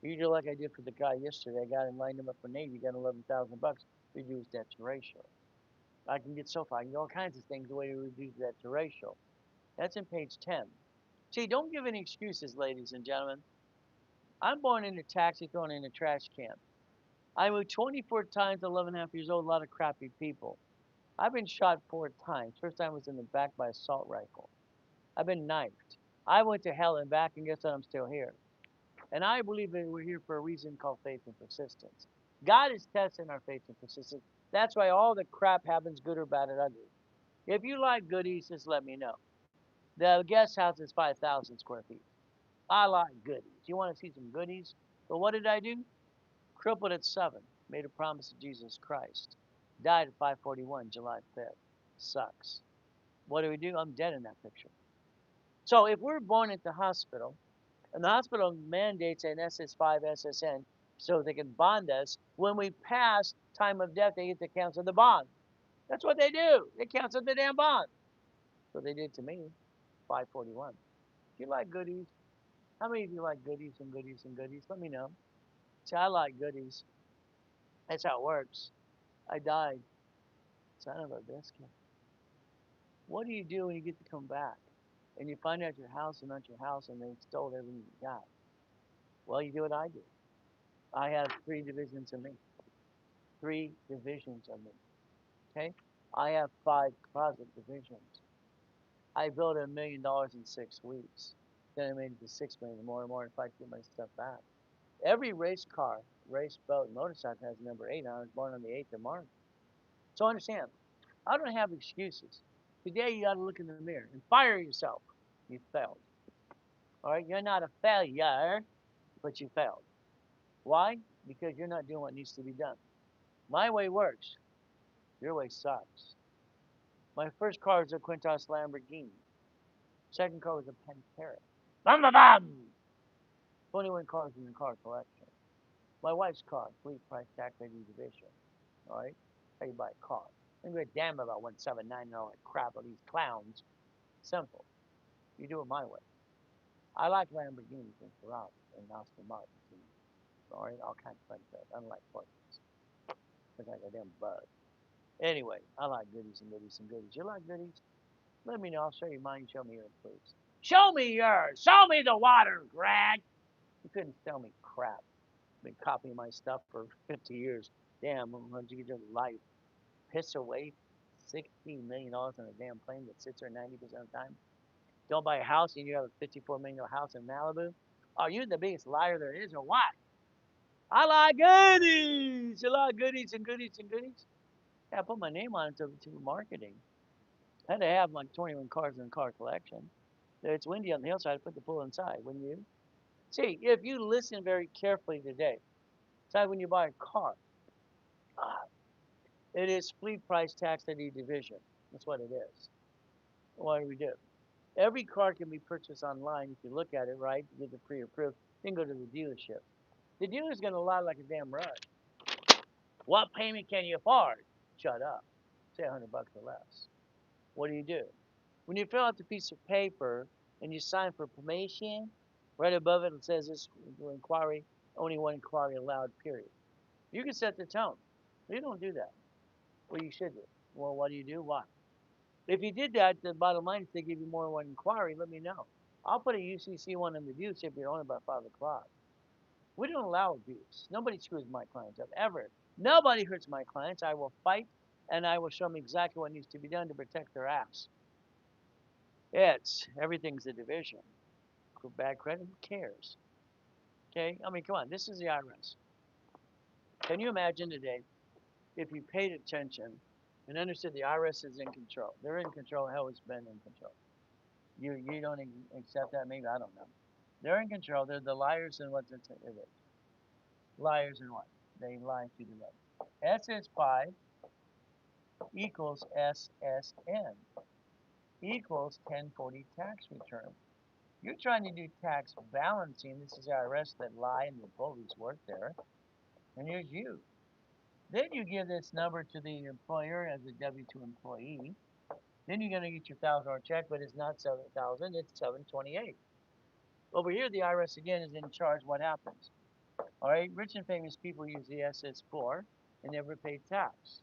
You do like I did for the guy yesterday. I got him lined him up for Navy, got 11,000 bucks, reduce debt to ratio. I can get so far. I can do all kinds of things the way to reduce debt to ratio. That's in page 10. See, don't give any excuses, ladies and gentlemen. I'm born in a taxi, thrown in a trash can. I moved 24 times, 11 and a half years old, a lot of crappy people. I've been shot 4 times. First time was in the back by an assault rifle. I've been knifed. I went to hell and back, and guess what? I'm still here. And I believe that we're here for a reason called faith and persistence. God is testing our faith and persistence. That's why all the crap happens, good or bad or ugly. If you like goodies, just let me know. The guest house is 5,000 square feet. I like goodies. You want to see some goodies? But what did I do? Crippled at 7. Made a promise to Jesus Christ. Died at 5:41, July 5th. Sucks. What do? I'm dead in that picture. So if we're born at the hospital, and the hospital mandates an SS5 SSN so they can bond us, when we pass time of death, they get to cancel the bond. That's what they do. They cancel the damn bond. So they did to me, 5:41. If you like goodies, how many of you like goodies and goodies and goodies? Let me know. See, I like goodies. That's how it works. I died. Son of a biscuit. What do you do when you get to come back? And you find out your house is not your house and they stole everything you got? Well, you do what I do. I have 3 divisions of me. 3 divisions of me. Okay? I have 5 closet divisions. I built $1 million in 6 weeks. Then I made it to 6 million more and more if I get my stuff back. Every race car, race boat, motorcycle has number 8 on it. I was born on the 8th of March. So understand, I don't have excuses. Today you got to look in the mirror and fire yourself. You failed. All right, you're not a failure, but you failed. Why? Because you're not doing what needs to be done. My way works. Your way sucks. My first car was a Quintas Lamborghini. Second car was a Pantera. Bum bum bum. 21 cars in the car collection. My wife's car, fleet price tax ID division. All right, how you buy a car? I don't give a damn about 179 and all that crap of these clowns. Simple. You do it my way. I like Lamborghinis and Ferraris and Aston Martins and all kinds of fun stuff. I don't like Porsches. Look like a damn bug. Anyway, I like goodies and goodies and goodies. You like goodies? Let me know. I'll show you mine. Show me yours, please. Show me yours. Show me the water, Greg. You couldn't sell me crap. Been copying my stuff for 50 years. Damn, why don't you get your life? Piss away $16 million on a damn plane that sits there 90% of the time. Don't buy a house and you have a $54 million house in Malibu. Are you the biggest liar there is or what? I like goodies. You like goodies and goodies and goodies. Yeah, I put my name on it to marketing. I had to have like 21 cars in the car collection. It's windy on the hillside. I put the pool inside, wouldn't you? See, if you listen very carefully today, it's like when you buy a car, ah, it is fleet price tax ID division. That's what it is. What do we do? Every car can be purchased online if you look at it right, you get it pre-approved, then go to the dealership. The dealer's going to lie like a damn rug. What payment can you afford? Shut up. Say $100 or less. What do? When you fill out the piece of paper and you sign for permission, right above it says this inquiry, only one inquiry allowed, period. You can set the tone. You don't do that. Well, you should do. Well, what do? Why? If you did that, the bottom line is they give you more than one inquiry, let me know. I'll put a UCC one in the view if you're on about 5 o'clock. We don't allow abuse. Nobody screws my clients up, ever. Nobody hurts my clients. I will fight and I will show them exactly what needs to be done to protect their ass. Everything's a division. Bad credit, who cares? Okay? I mean, come on, this is the IRS. Can you imagine today if you paid attention and understood the IRS is in control? They're in control, how it's been in control. You don't accept that? Maybe, I don't know. They're in control. They're the liars and what it is. Liars and what? They lie to the left. SS5 equals SSN equals 1040 tax return. You're trying to do tax balancing. This is IRS that lie and the bullies work there. And here's you. Then you give this number to the employer as a W-2 employee. Then you're going to get your $1,000 check, but it's not 7,000, it's 728. Over here, the IRS again is in charge. What happens? All right, rich and famous people use the SS4 and never pay tax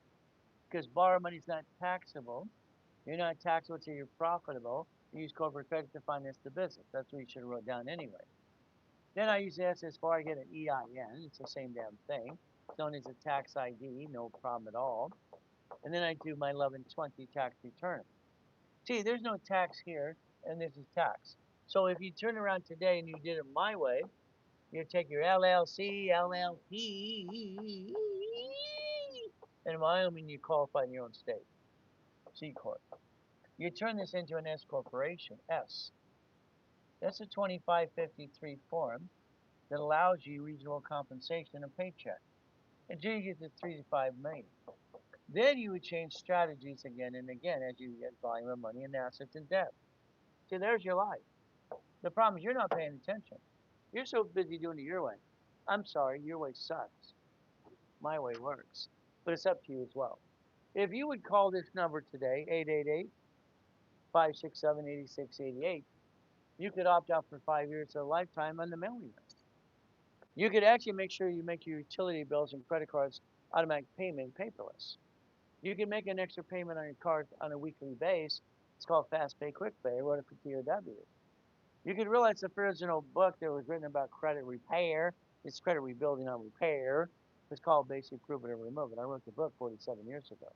because borrow money is not taxable. You're not taxable till you're profitable. You use corporate credit to finance the business. That's what you should have wrote down anyway. Then I use the SS4. I get an EIN. It's the same damn thing. It's known as a tax ID. No problem at all. And then I do my 1120 tax return. See, there's no tax here, and this is tax. So if you turn around today and you did it my way, you take your LLC, LLP, and in Wyoming you qualify in your own state, C corp. You turn this into an S corporation, S. That's a 2553 form that allows you regional compensation and paycheck until you get to 3 to 5 million. Then you would change strategies again and again as you get volume of money and assets and debt. See, there's your life. The problem is you're not paying attention. You're so busy doing it your way. I'm sorry, your way sucks. My way works. But it's up to you as well. If you would call this number today, 888-567-8688, you could opt out for 5 years or a lifetime on the mailing list. You could actually make sure you make your utility bills and credit cards automatic payment paperless. You can make an extra payment on your card on a weekly basis. It's called Fast Pay, Quick Pay. I wrote it for TOW. You could realize the original book that was written about credit repair, it's credit rebuilding on repair. It's called Basic Prove It and Remove It. I wrote the book 47 years ago.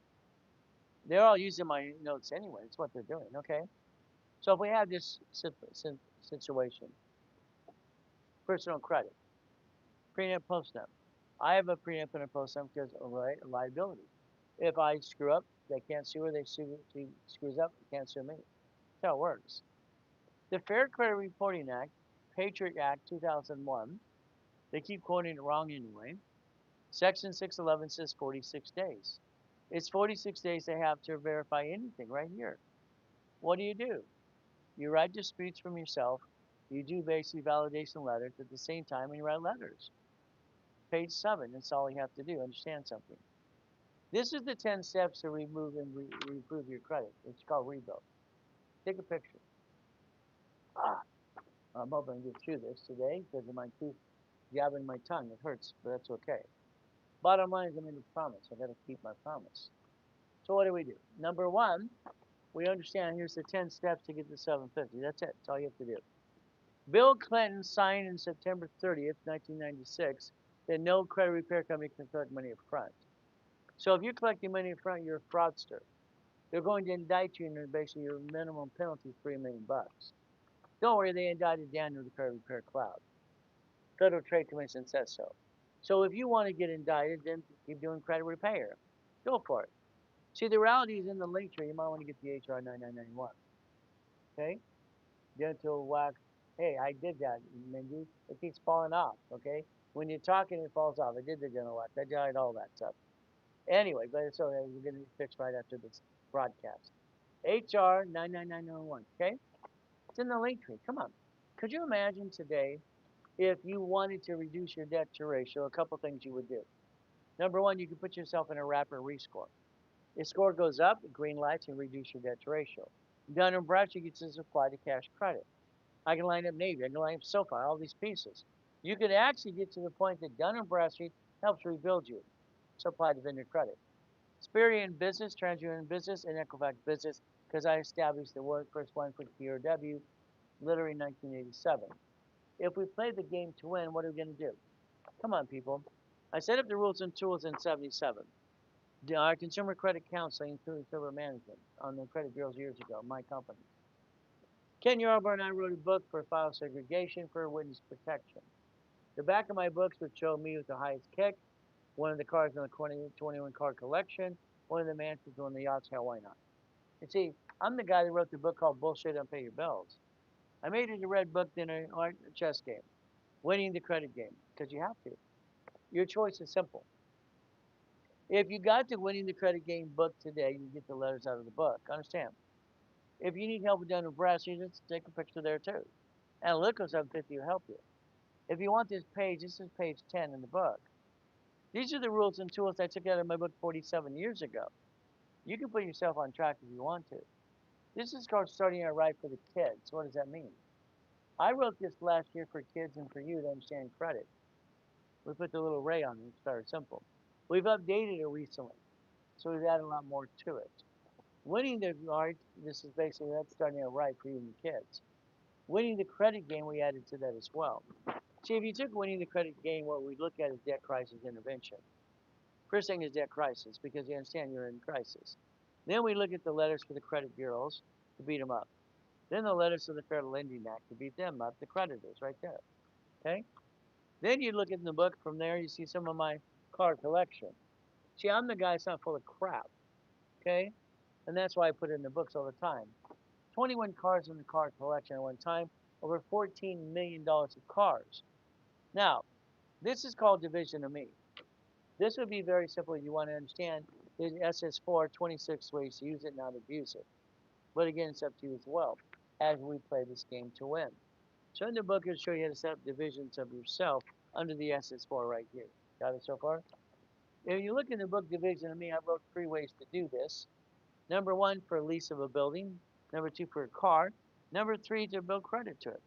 They're all using my notes anyway. It's what they're doing, okay? So if we have this situation, personal credit, prenup, postnup. I have a prenup and a postnup because of liability. If I screw up, they can't sue her. She screws up, they can't sue me. That's how it works. The Fair Credit Reporting Act, Patriot Act 2001, they keep quoting it wrong anyway. Section 611 says 46 days. It's 46 days they have to verify anything right here. What do? You write disputes from yourself. You do basic validation letters at the same time when you write letters. Page 7, that's all you have to do. Understand something. This is the 10 steps to remove and improve your credit. It's called rebuild. Take a picture. Ah, I'm hoping to get through this today because of my tooth jabbing my tongue. It hurts, but that's okay. Bottom line is I made a promise. I got to keep my promise. So what do? Number one, we understand here's the 10 steps to get to 750. That's it. That's all you have to do. Bill Clinton signed in September 30th, 1996, that no credit repair company can collect money up front. So if you're collecting money up front, you're a fraudster. They're going to indict you, and basically your minimum penalty is $3 million. Don't worry, they indicted Daniel the credit repair cloud. Federal Trade Commission says so. So if you want to get indicted, then keep doing credit repair. Go for it. See, the reality is in the link tree. You might want to get the HR 9991. Okay? Dental wax. Hey, I did that, Mindy. It keeps falling off. Okay? When you're talking, it falls off. I did the dental wax. I did all that stuff. Anyway, but it's okay. We're going to fix right after this broadcast. HR 99901. Okay? It's in the link tree. Come on. Could you imagine today if you wanted to reduce your debt to ratio? A couple things you would do. Number one, you can put yourself in a rapid rescore. If score goes up, green lights, and reduce your debt to ratio. Dun and Bradstreet gets this applied to cash credit. I can line up Navy, I can line up SoFi, all these pieces. You could actually get to the point that Dun and Bradstreet helps rebuild you. So apply to vendor credit. Spirian Business, TransUnion Business, and Equifax Business, because I established the first one for TRW literally in 1987. If we play the game to win, what are we going to do? Come on, people. I set up the rules and tools in 77. Our consumer credit counseling through silver management on the credit bureaus years ago, my company. Ken Yarborough and I wrote a book for file segregation for witness protection. The back of my books would show me with the highest kick, one of the cars in the 2021 car collection, one of the mansions, one of the yachts. Hell, why not? You see, I'm the guy that wrote the book called Bullshit Don't Pay Your Bills. I made it a red book, then a chess game, winning the credit game, because you have to. Your choice is simple. If you got to winning the credit game book today, you get the letters out of the book. Understand? If you need help with Dun& Bradstreet, just take a picture there too. Analytical 750 will help you. If you want this is page 10 in the book. These are the rules and tools I took out of my book 47 years ago. You can put yourself on track if you want to. This is called Starting Out Right for the Kids. What does that mean? I wrote this last year for kids and for you to understand credit. We put the little ray on it. It's very simple. We've updated it recently, so we've added a lot more to it. Winning the art, this is basically that's starting out right for you and the kids. Winning the credit game, we added to that as well. See, if you took winning the credit game, what we look at is debt crisis intervention. First thing is debt crisis because you understand you're in crisis. Then we look at the letters for the credit bureaus to beat them up. Then the letters to the Fair Lending Act to beat them up, the creditors right there. Okay? Then you look in the book from there, you see some of my card collection. See, I'm the guy that's not full of crap. Okay? And that's why I put it in the books all the time. 21 cars in the car collection at one time, over $14 million of cars. Now, this is called division of me. This would be very simple. You want to understand the SS4, 26 ways to use it, not abuse it. But again, it's up to you as well as we play this game to win. So in the book, it'll show you how to set up divisions of yourself under the SS4 right here. Got it so far? If you look in the book Division of Me, I wrote 3 ways to do this. Number 1, for a lease of a building. Number 2, for a car. Number 3, to build credit to it.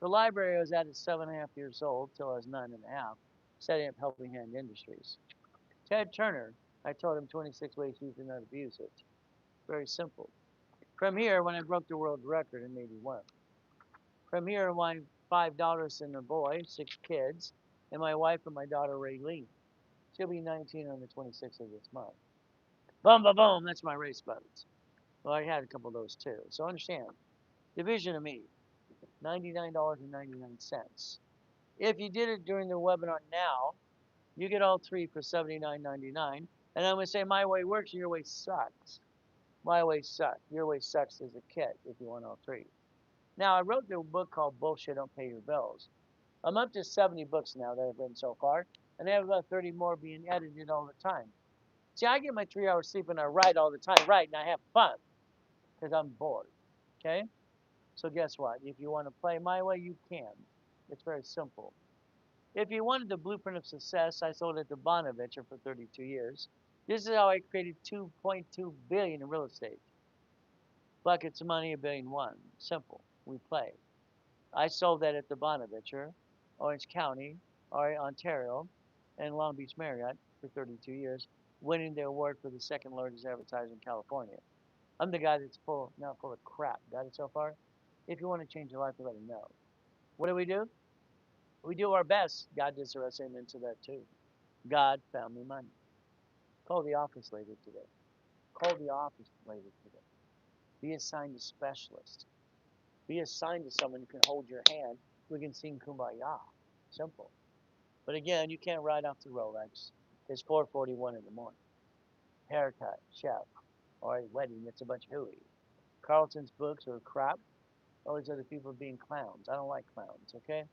The library I was at 7.5 years old till I was 9.5, setting up Helping Hand Industries. Ted Turner, I told him 26 ways you can not abuse it. Very simple. From here, when I broke the world record in 81. From here, my 5 daughters and a boy, 6 kids, and my wife and my daughter Raylene. She'll be 19 on the 26th of this month. Boom, boom, boom. That's my race buttons. Well, I had a couple of those too. So understand, division of me, $99.99. If you did it during the webinar now, you get all 3 for $79.99. And I'm going to say my way works and your way sucks. My way sucks. Your way sucks as a kid if you want all 3. Now, I wrote the book called Bullshit Don't Pay Your Bills. I'm up to 70 books now that I've written so far, and I have about 30 more being edited all the time. See, I get my 3 hours sleep and I write all the time, right? And I have fun because I'm bored. Okay? So guess what? If you want to play my way, you can. It's very simple. If you wanted the blueprint of success, I sold it to Bonaventure for 32 years. This is how I created 2.2 billion in real estate. Buckets of money, $1.1 billion. Simple. We play. I sold that at the Bonaventure, Orange County, Ontario, and Long Beach Marriott for 32 years, winning the award for the second largest advertiser in California. I'm the guy that's not full of crap. Got it so far? If you want to change your life, let me know. What do? We do our best. God does the rest into that too. God found me money. Call the office later today. Call the office later today. Be assigned a specialist. Be assigned to someone who can hold your hand. We can sing Kumbaya. Simple. But again, you can't ride off the Rolex. It's 4:41 in the morning. Haircut, chef, or a wedding. It's a bunch of hooey. Carlton's books are crap. All these other people being clowns. I don't like clowns. Okay.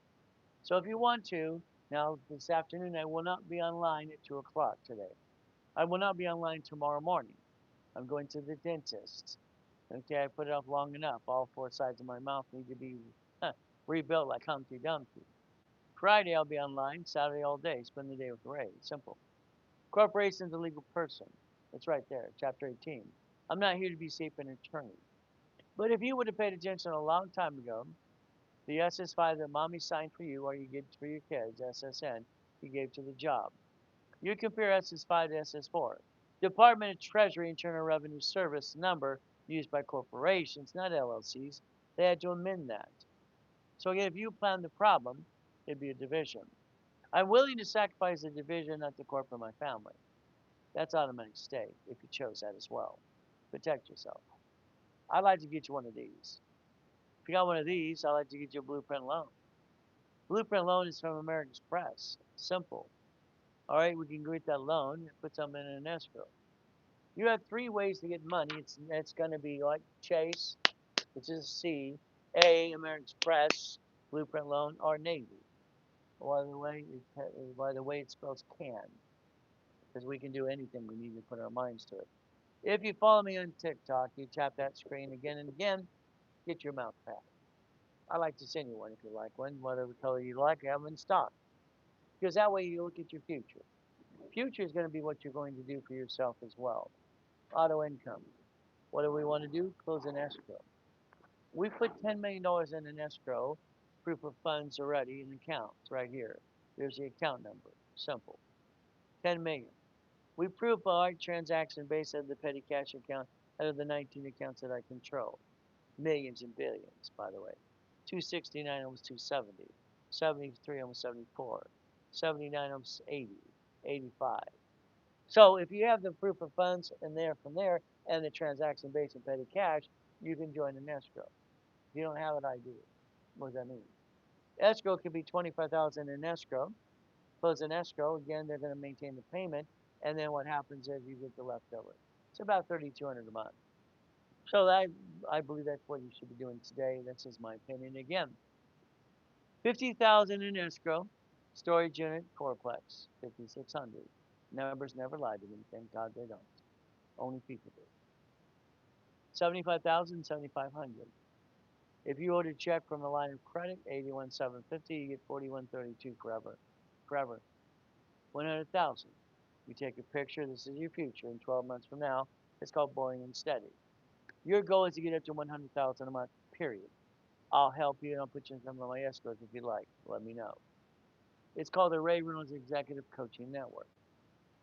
So if you want to, now this afternoon I will not be online at 2 o'clock today. I will not be online tomorrow morning. I'm going to the dentist. Okay, I put it off long enough. All four sides of my mouth need to be rebuilt like Humpty Dumpty. Friday I'll be online. Saturday all day. Spend the day with Ray. Simple. Corporation's a legal person. It's right there, Chapter 18. I'm not here to be safe an attorney. But if you would have paid attention a long time ago, the SS5 that mommy signed for you or you get for your kids, SSN, you gave to the job. You compare SS5 to SS4. Department of Treasury Internal Revenue Service number used by corporations, not LLCs. They had to amend that. So again, if you plan the problem, it'd be a division. I'm willing to sacrifice the division, not the corp for my family. That's automatic stay if you chose that as well. Protect yourself. I'd like to get you one of these. If you got one of these, I'd like to get you a blueprint loan. Blueprint loan is from American Express. Simple. All right, we can get that loan and put something in an escrow. You have three ways to get money. It's going to be like Chase, which is C, A, American Express, Blueprint Loan, or Navy. By the way, it spells can, because we can do anything we need to put our minds to it. If you follow me on TikTok, you tap that screen again and again, get your mouth pat. I like to send you one if you like one, whatever color you like, have them in stock. Because that way you look at your future. Future is going to be what you're going to do for yourself as well. Auto income. What do we want to do? Close an escrow. We put $10 million in an escrow, proof of funds already in accounts right here. There's the account number. Simple. 10 million. We prove our transaction based on the petty cash account out of the 19 accounts that I control. Millions and billions, by the way. 269 almost 270. 73 almost 74. 79 almost 80. 85. So if you have the proof of funds and there from there and the transaction based in petty cash, you can join an escrow. If you don't have it, I do. What does that mean? Escrow could be 25,000 in escrow. Close an escrow. Again, they're going to maintain the payment, and then what happens is you get the leftover. It's about 3,200 a month. So I believe that's what you should be doing today. This is my opinion. Again, 50,000 in escrow, storage unit, fourplex, 5,600. Numbers never lie to me. Thank God they don't. Only people do. 75,000, 7,500. If you order a check from a line of credit, 81,750, you get 4132 forever. Forever. 100,000. You take a picture. This is your future. In 12 months from now, it's called boring and steady. Your goal is to get up to 100,000 a month. Period. I'll help you and I'll put you in some of my escrows if you like. Let me know. It's called the Ray Reynolds Executive Coaching Network.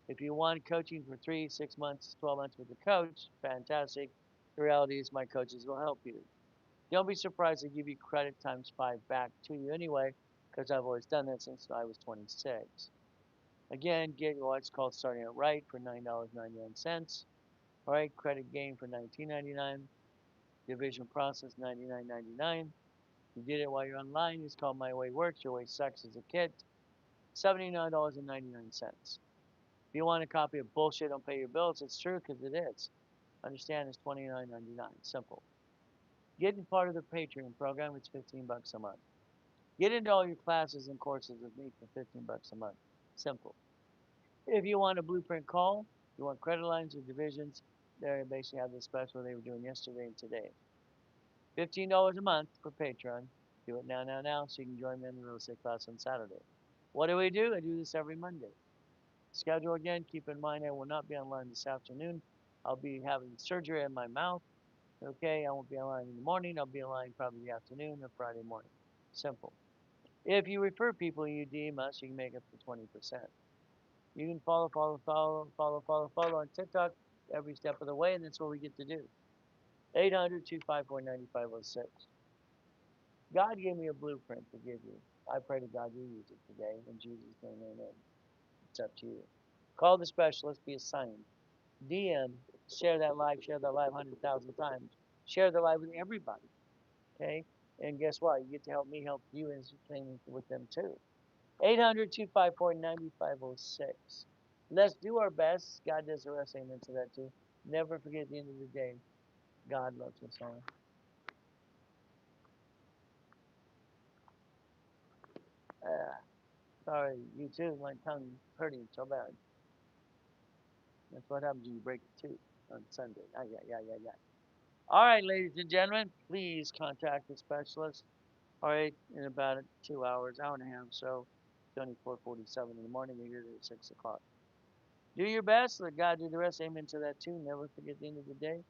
If you want coaching for 3, 6 months, 12 months with a coach, fantastic. The reality is my coaches will help you. Don't be surprised to give you credit times 5 back to you anyway, because I've always done that since I was 26. Again, get what's called Starting Out Right for $9.99. All right, credit game for $19.99. Division process $99.99. You did it while you're online. It's called My Way Works. Your Way Sucks as a kid. $79.99. If you want a copy of Bullshit Don't Pay Your Bills, it's true because it is. Understand it's $29.99. Simple. Get in part of the Patreon program. It's $15 a month. Get into all your classes and courses with me for $15 a month. Simple. If you want a blueprint call, you want credit lines or divisions, they basically have the special they were doing yesterday and today. $15 a month for Patreon. Do it now, so you can join me in the real estate class on Saturday. What do? I do this every Monday. Schedule again. Keep in mind, I will not be online this afternoon. I'll be having surgery in my mouth. Okay, I won't be online in the morning. I'll be online probably the afternoon or Friday morning. Simple. If you refer people and you DM us, you can make up to 20%. You can follow on TikTok every step of the way, and that's what we get to do. 800-254-9506. God gave me a blueprint to give you. I pray to God you use it today. In Jesus' name, amen. It's up to you. Call the specialist, be assigned. DM, share that live 100,000 times. Share the live with everybody. Okay? And guess what? You get to help me help you and same with them too. 800-254-9506. Let's do our best. God does the rest. Amen to that too. Never forget at the end of the day, God loves us all. Sorry, you too. My tongue's hurting so bad. That's what happens when you break the tooth on Sunday. Yeah. All right, ladies and gentlemen, please contact the specialist. All right, in about 2 hours, hour and a half. So it's only 4:47 in the morning. We're here at 6 o'clock. Do your best. Let God do the rest. Amen to that too. Never forget the end of the day.